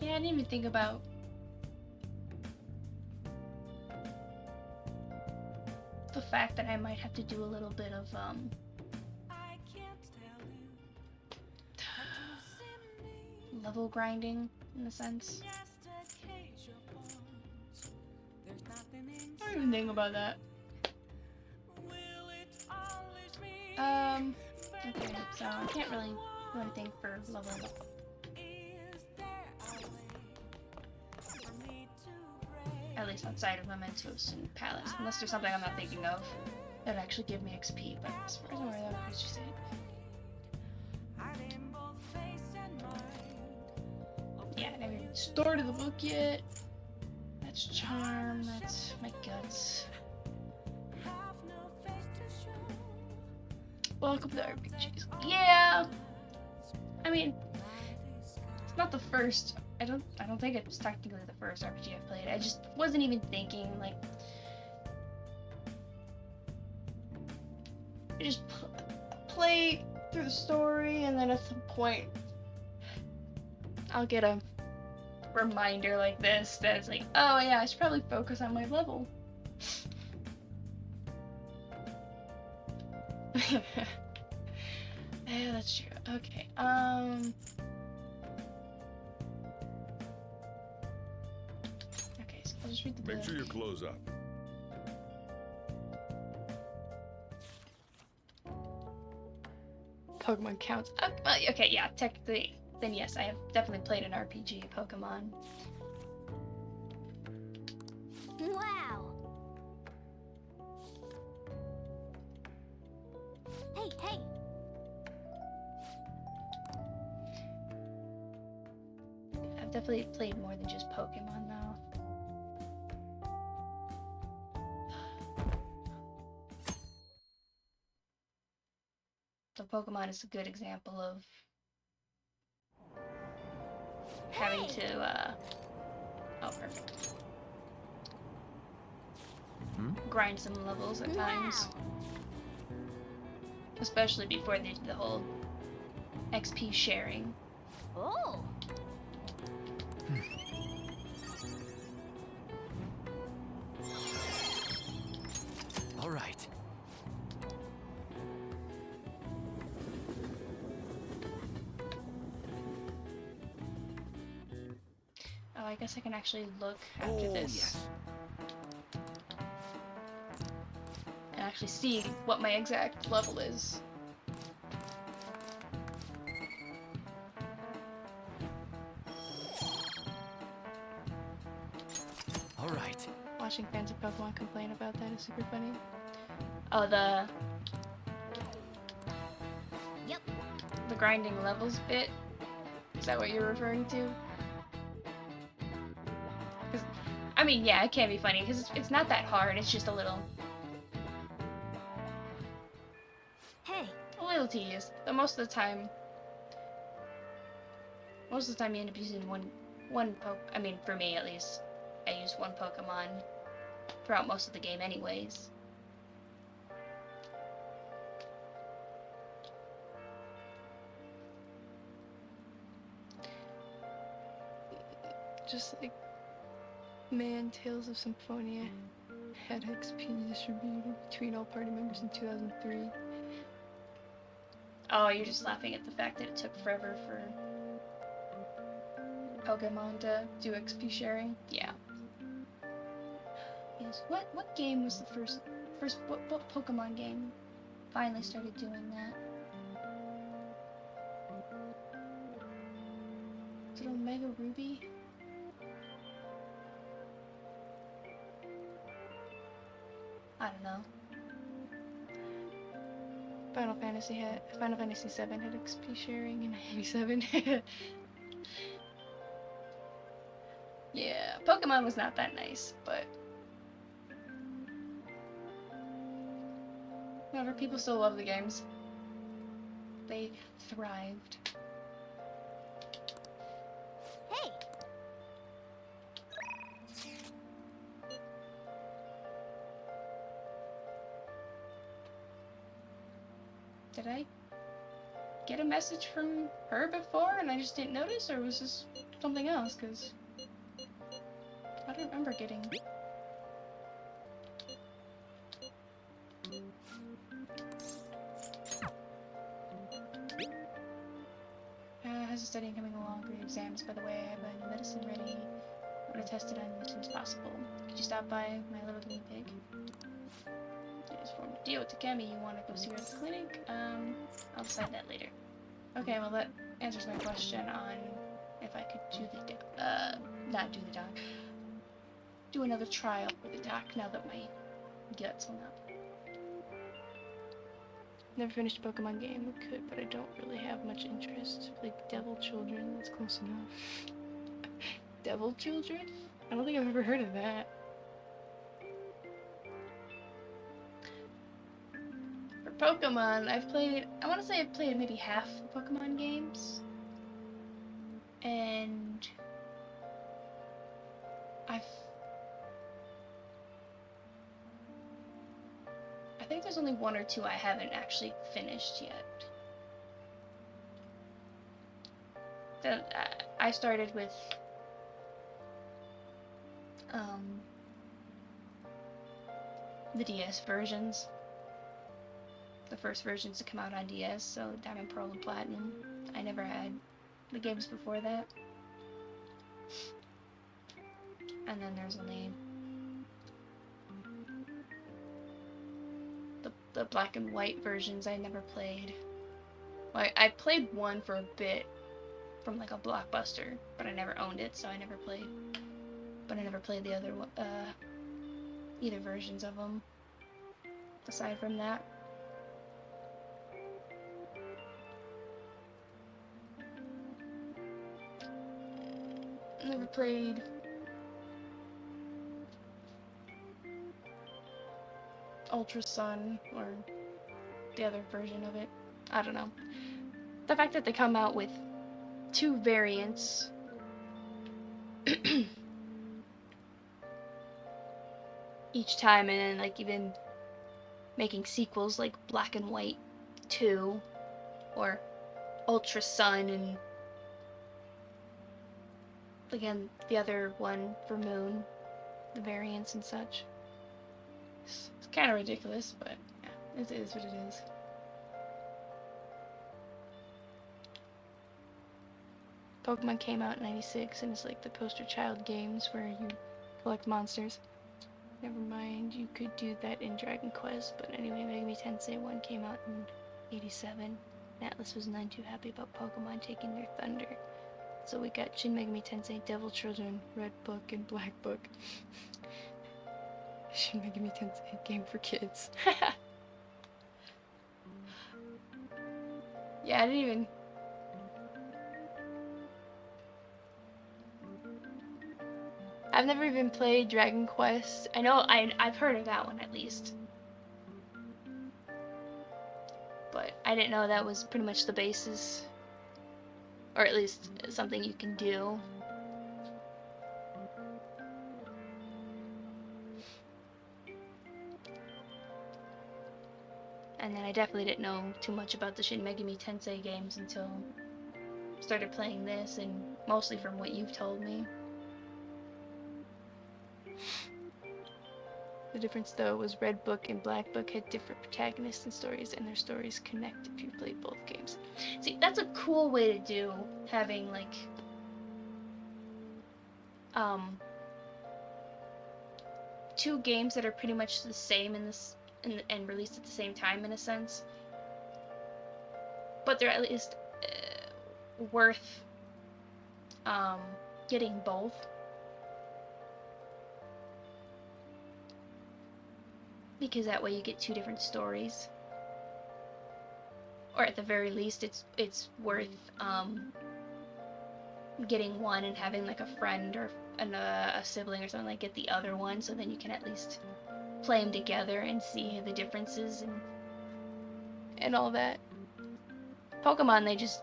yeah, I didn't even think about the fact that I might have to do a little bit of, level grinding, in a sense. I don't even think about that. Okay, so I can't really do anything for leveling up. At least outside of Mementos and Palace, unless there's something I'm not thinking of that actually give me XP, but as far as I'm aware, that was just it. Yeah, I never even started the book yet. That's charm, that's my guts. Welcome to RPGs. Yeah! I mean, it's not the first. I don't think it's technically the first RPG I've played. I just wasn't even thinking, like, I just play through the story, and then at some point I'll get a reminder like this that's like, oh yeah, I should probably focus on my level. Yeah, that's true. Okay, okay, so I'll just read the Make book. sure your clothes up. Pokemon counts. Okay, yeah, technically, then yes, I have definitely played an RPG Pokemon. Wow. Hey, hey. I've definitely played more than just Pokemon, though. So Pokemon is a good example of having to, oh, perfect. Grind some levels at times. Especially before they did the whole XP sharing. Oh. All right. Oh, I guess I can actually look after this. Yes. And actually see what my exact level is. All right. Watching fans of Pokemon complain about that is super funny. Oh, the Yep. grinding levels bit? Is that what you're referring to? 'Cause, I mean, yeah, it can be funny, because it's not that hard, it's just a little tedious. But most of the time you end up using I mean, for me at least, I use one Pokemon throughout most of the game anyways. Just like Tales of Symphonia had XP distributed between all party members in 2003. Oh, you're just laughing at the fact that it took forever for Pokemon to do XP sharing? Yeah. Yes. What game was the first what Pokemon game finally started doing that? Is it Omega Ruby? I don't know. Final Fantasy VII had XP sharing in '97. Yeah, Pokemon was not that nice, but whatever, people still love the games. They thrived. Hey. Did I get a message from her before and I just didn't notice, or was this something else? Because I don't remember getting... How's the studying coming along for your exams? By the way, I have my medicine ready. I want to test it on you as soon as possible. Could you stop by my little guinea pig? You just formed a deal with Takemi. You want to go see her at the clinic? I'll decide that later. Okay, well that answers my question on if I could do the not do the doc. Do another trial for the doc now that my guts will not. Never finished a Pokemon game. I could, but I don't really have much interest. Like Devil Children, that's close enough. Devil Children? I don't think I've ever heard of that. For Pokemon, I want to say I've played maybe half the Pokemon games. And I think there's only one or two I haven't actually finished yet. I started with the DS versions. The first versions to come out on DS, so Diamond, Pearl, and Platinum. I never had the games before that. And then there's only the black and white versions I never played. Well, I played one for a bit from like a Blockbuster, but I never owned it, so I never played. But I never played the other either versions of them. Aside from that. Never played Ultra Sun or the other version of it. I don't know. The fact that they come out with 2 variants each time, and then like even making sequels like Black and White 2 or Ultra Sun, and again the other one for Moon, the variants and such. It's kind of ridiculous, but yeah, it is what it is. Pokemon came out in '96, and it's like the poster child games where you collect monsters. Never mind, you could do that in Dragon Quest, but anyway, Megami Tensei 1 came out in '87. And Atlas was none too happy about Pokemon taking their thunder. So we got Shin Megami Tensei, Devil Children, Red Book, and Black Book. Shin Megami Tensei, game for kids. Yeah, I didn't even... I've never even played Dragon Quest. I know I've heard of that one at least. But I didn't know that was pretty much the basis. Or at least something you can do. And then I definitely didn't know too much about the Shin Megami Tensei games until I started playing this, and mostly from what you've told me. The difference though was Red Book and Black Book had different protagonists and stories, and their stories connect if you played both games. See, that's a cool way to do, having like two games that are pretty much the same in this and released at the same time in a sense, but they're at least worth getting both. Because that way you get 2 different stories, or at the very least, it's worth getting one and having like a friend or a sibling or something, like get the other one, so then you can at least play them together and see the differences and all that. Pokemon, they just,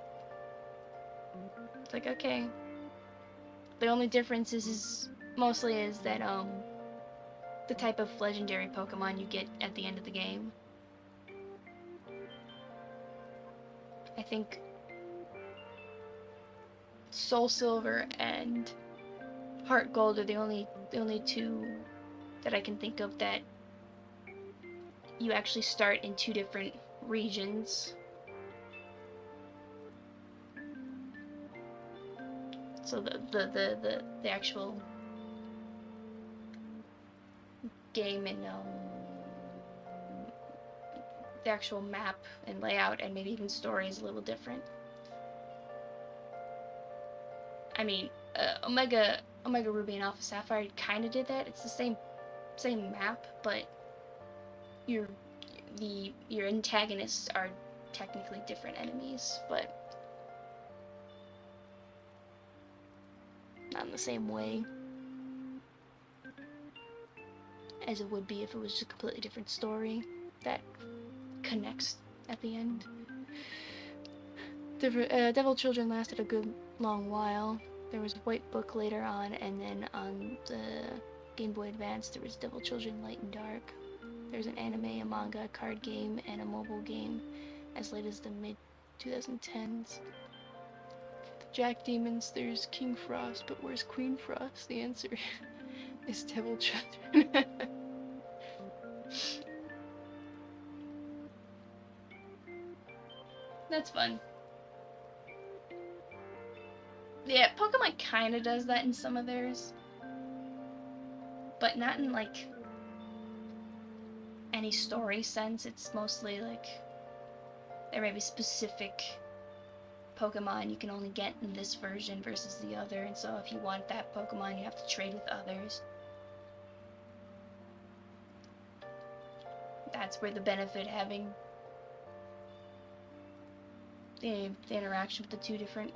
it's like, okay, the only difference is mostly is that the type of legendary Pokemon you get at the end of the game. I think Soul Silver and Heart Gold are the only 2 that I can think of that you actually start in 2 different regions. So the actual game and the actual map and layout and maybe even story is a little different. I mean, Omega Ruby and Alpha Sapphire kind of did that. It's the same map, but your antagonists are technically different enemies, but not in the same way as it would be if it was just a completely different story that connects at the end. Devil Children lasted a good long while. There was White Book later on, and then on the Game Boy Advance there was Devil Children Light and Dark. There's an anime, a manga, a card game, and a mobile game as late as the mid-2010s. The Jack Demons, there's King Frost, but where's Queen Frost? The answer is Devil Children. That's fun. Yeah, Pokemon kinda does that in some of theirs, but not in like any story sense. It's mostly like there may be specific Pokemon you can only get in this version versus the other, and so if you want that Pokemon, you have to trade with others. That's where the benefit having the interaction with the two different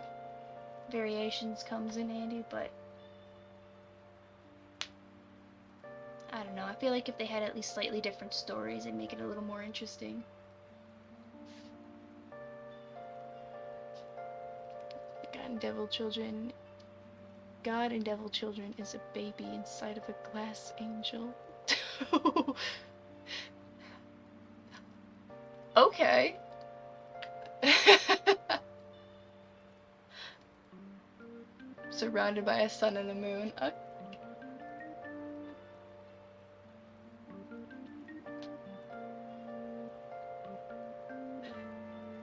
variations comes in handy, but I don't know. I feel like if they had at least slightly different stories, it'd make it a little more interesting. God and Devil Children. God and Devil Children is a baby inside of a glass angel. Okay. Surrounded by a sun and a moon.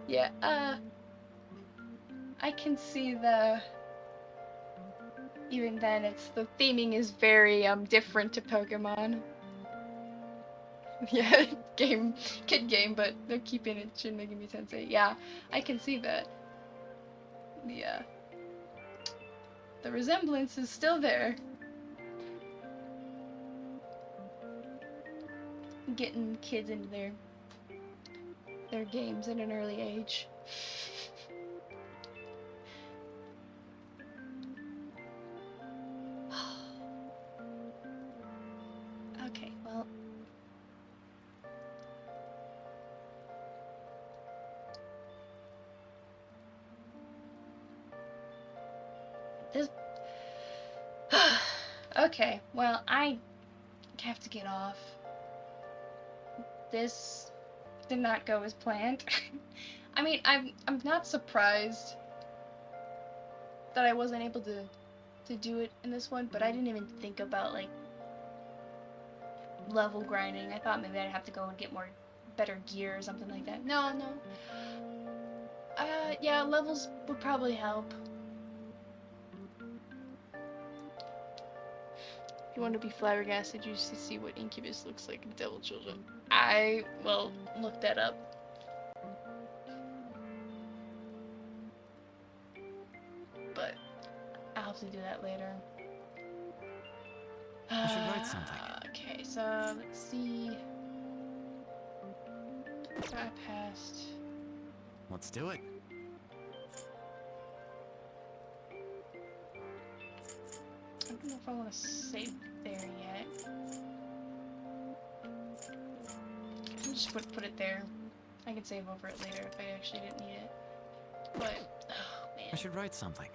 Yeah, I can see even then, the theming is very, different to Pokemon. Yeah, kid game, but they're keeping it Shin Megami Tensei. Yeah, I can see that. The resemblance is still there. Getting kids into their games at an early age. Okay, well. This. Okay, well, I have to get off. This did not go as planned. I mean, I'm not surprised that I wasn't able to do it in this one, but I didn't even think about like level grinding. I thought maybe I'd have to go and get better gear or something like that. No. Yeah, levels would probably help. If you want to be flabbergasted, you should see what Incubus looks like in Devil Children. I will look that up. But I'll have to do that later. I should write something. Okay, so let's see. I passed. Let's do it. I don't know if I want to save there yet. I'll just put it there. I can save over it later if I actually didn't need it. But, oh man. I should write something.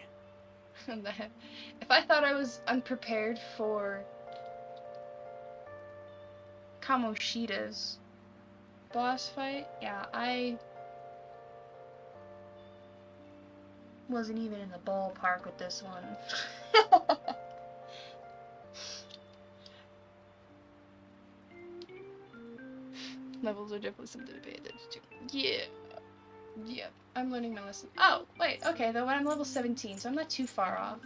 If I thought I was unprepared for Kamoshida's boss fight, yeah, I wasn't even in the ballpark with this one. Levels are definitely something to pay attention to. Yeah, I'm learning my lesson. Oh, wait, okay, though I'm level 17, so I'm not too far off.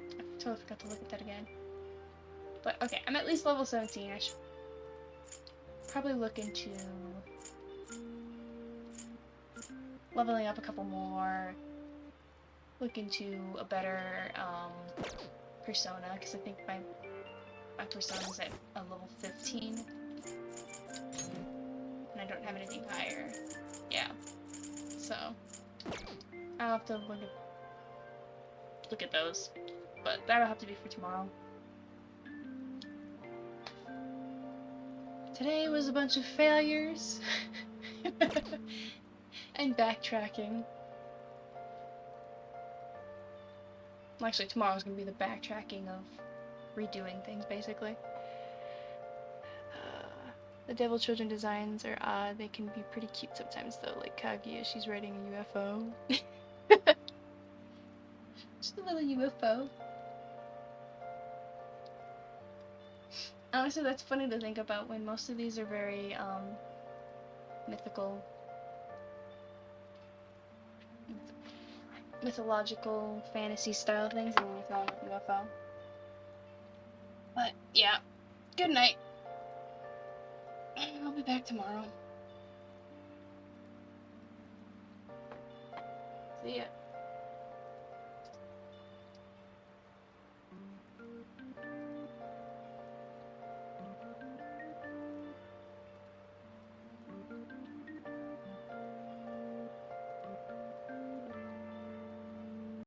I totally forgot to look at that again. But, okay, I'm at least level 17. I should probably look into leveling up a couple more. Look into a better, persona, because I think my persona's at a level 15. And I don't have anything higher. Yeah. So I'll have to look at those. But that'll have to be for tomorrow. Today was a bunch of failures. And backtracking. Well, actually, tomorrow's gonna be the backtracking of redoing things, basically. The Devil Children designs are odd. They can be pretty cute sometimes, though. Like Kaguya, she's riding a UFO. Just a little UFO. Honestly, that's funny to think about when most of these are very, mythological fantasy style things, and then we throw in a UFO. But, yeah. Good night. I'll be back tomorrow. See ya.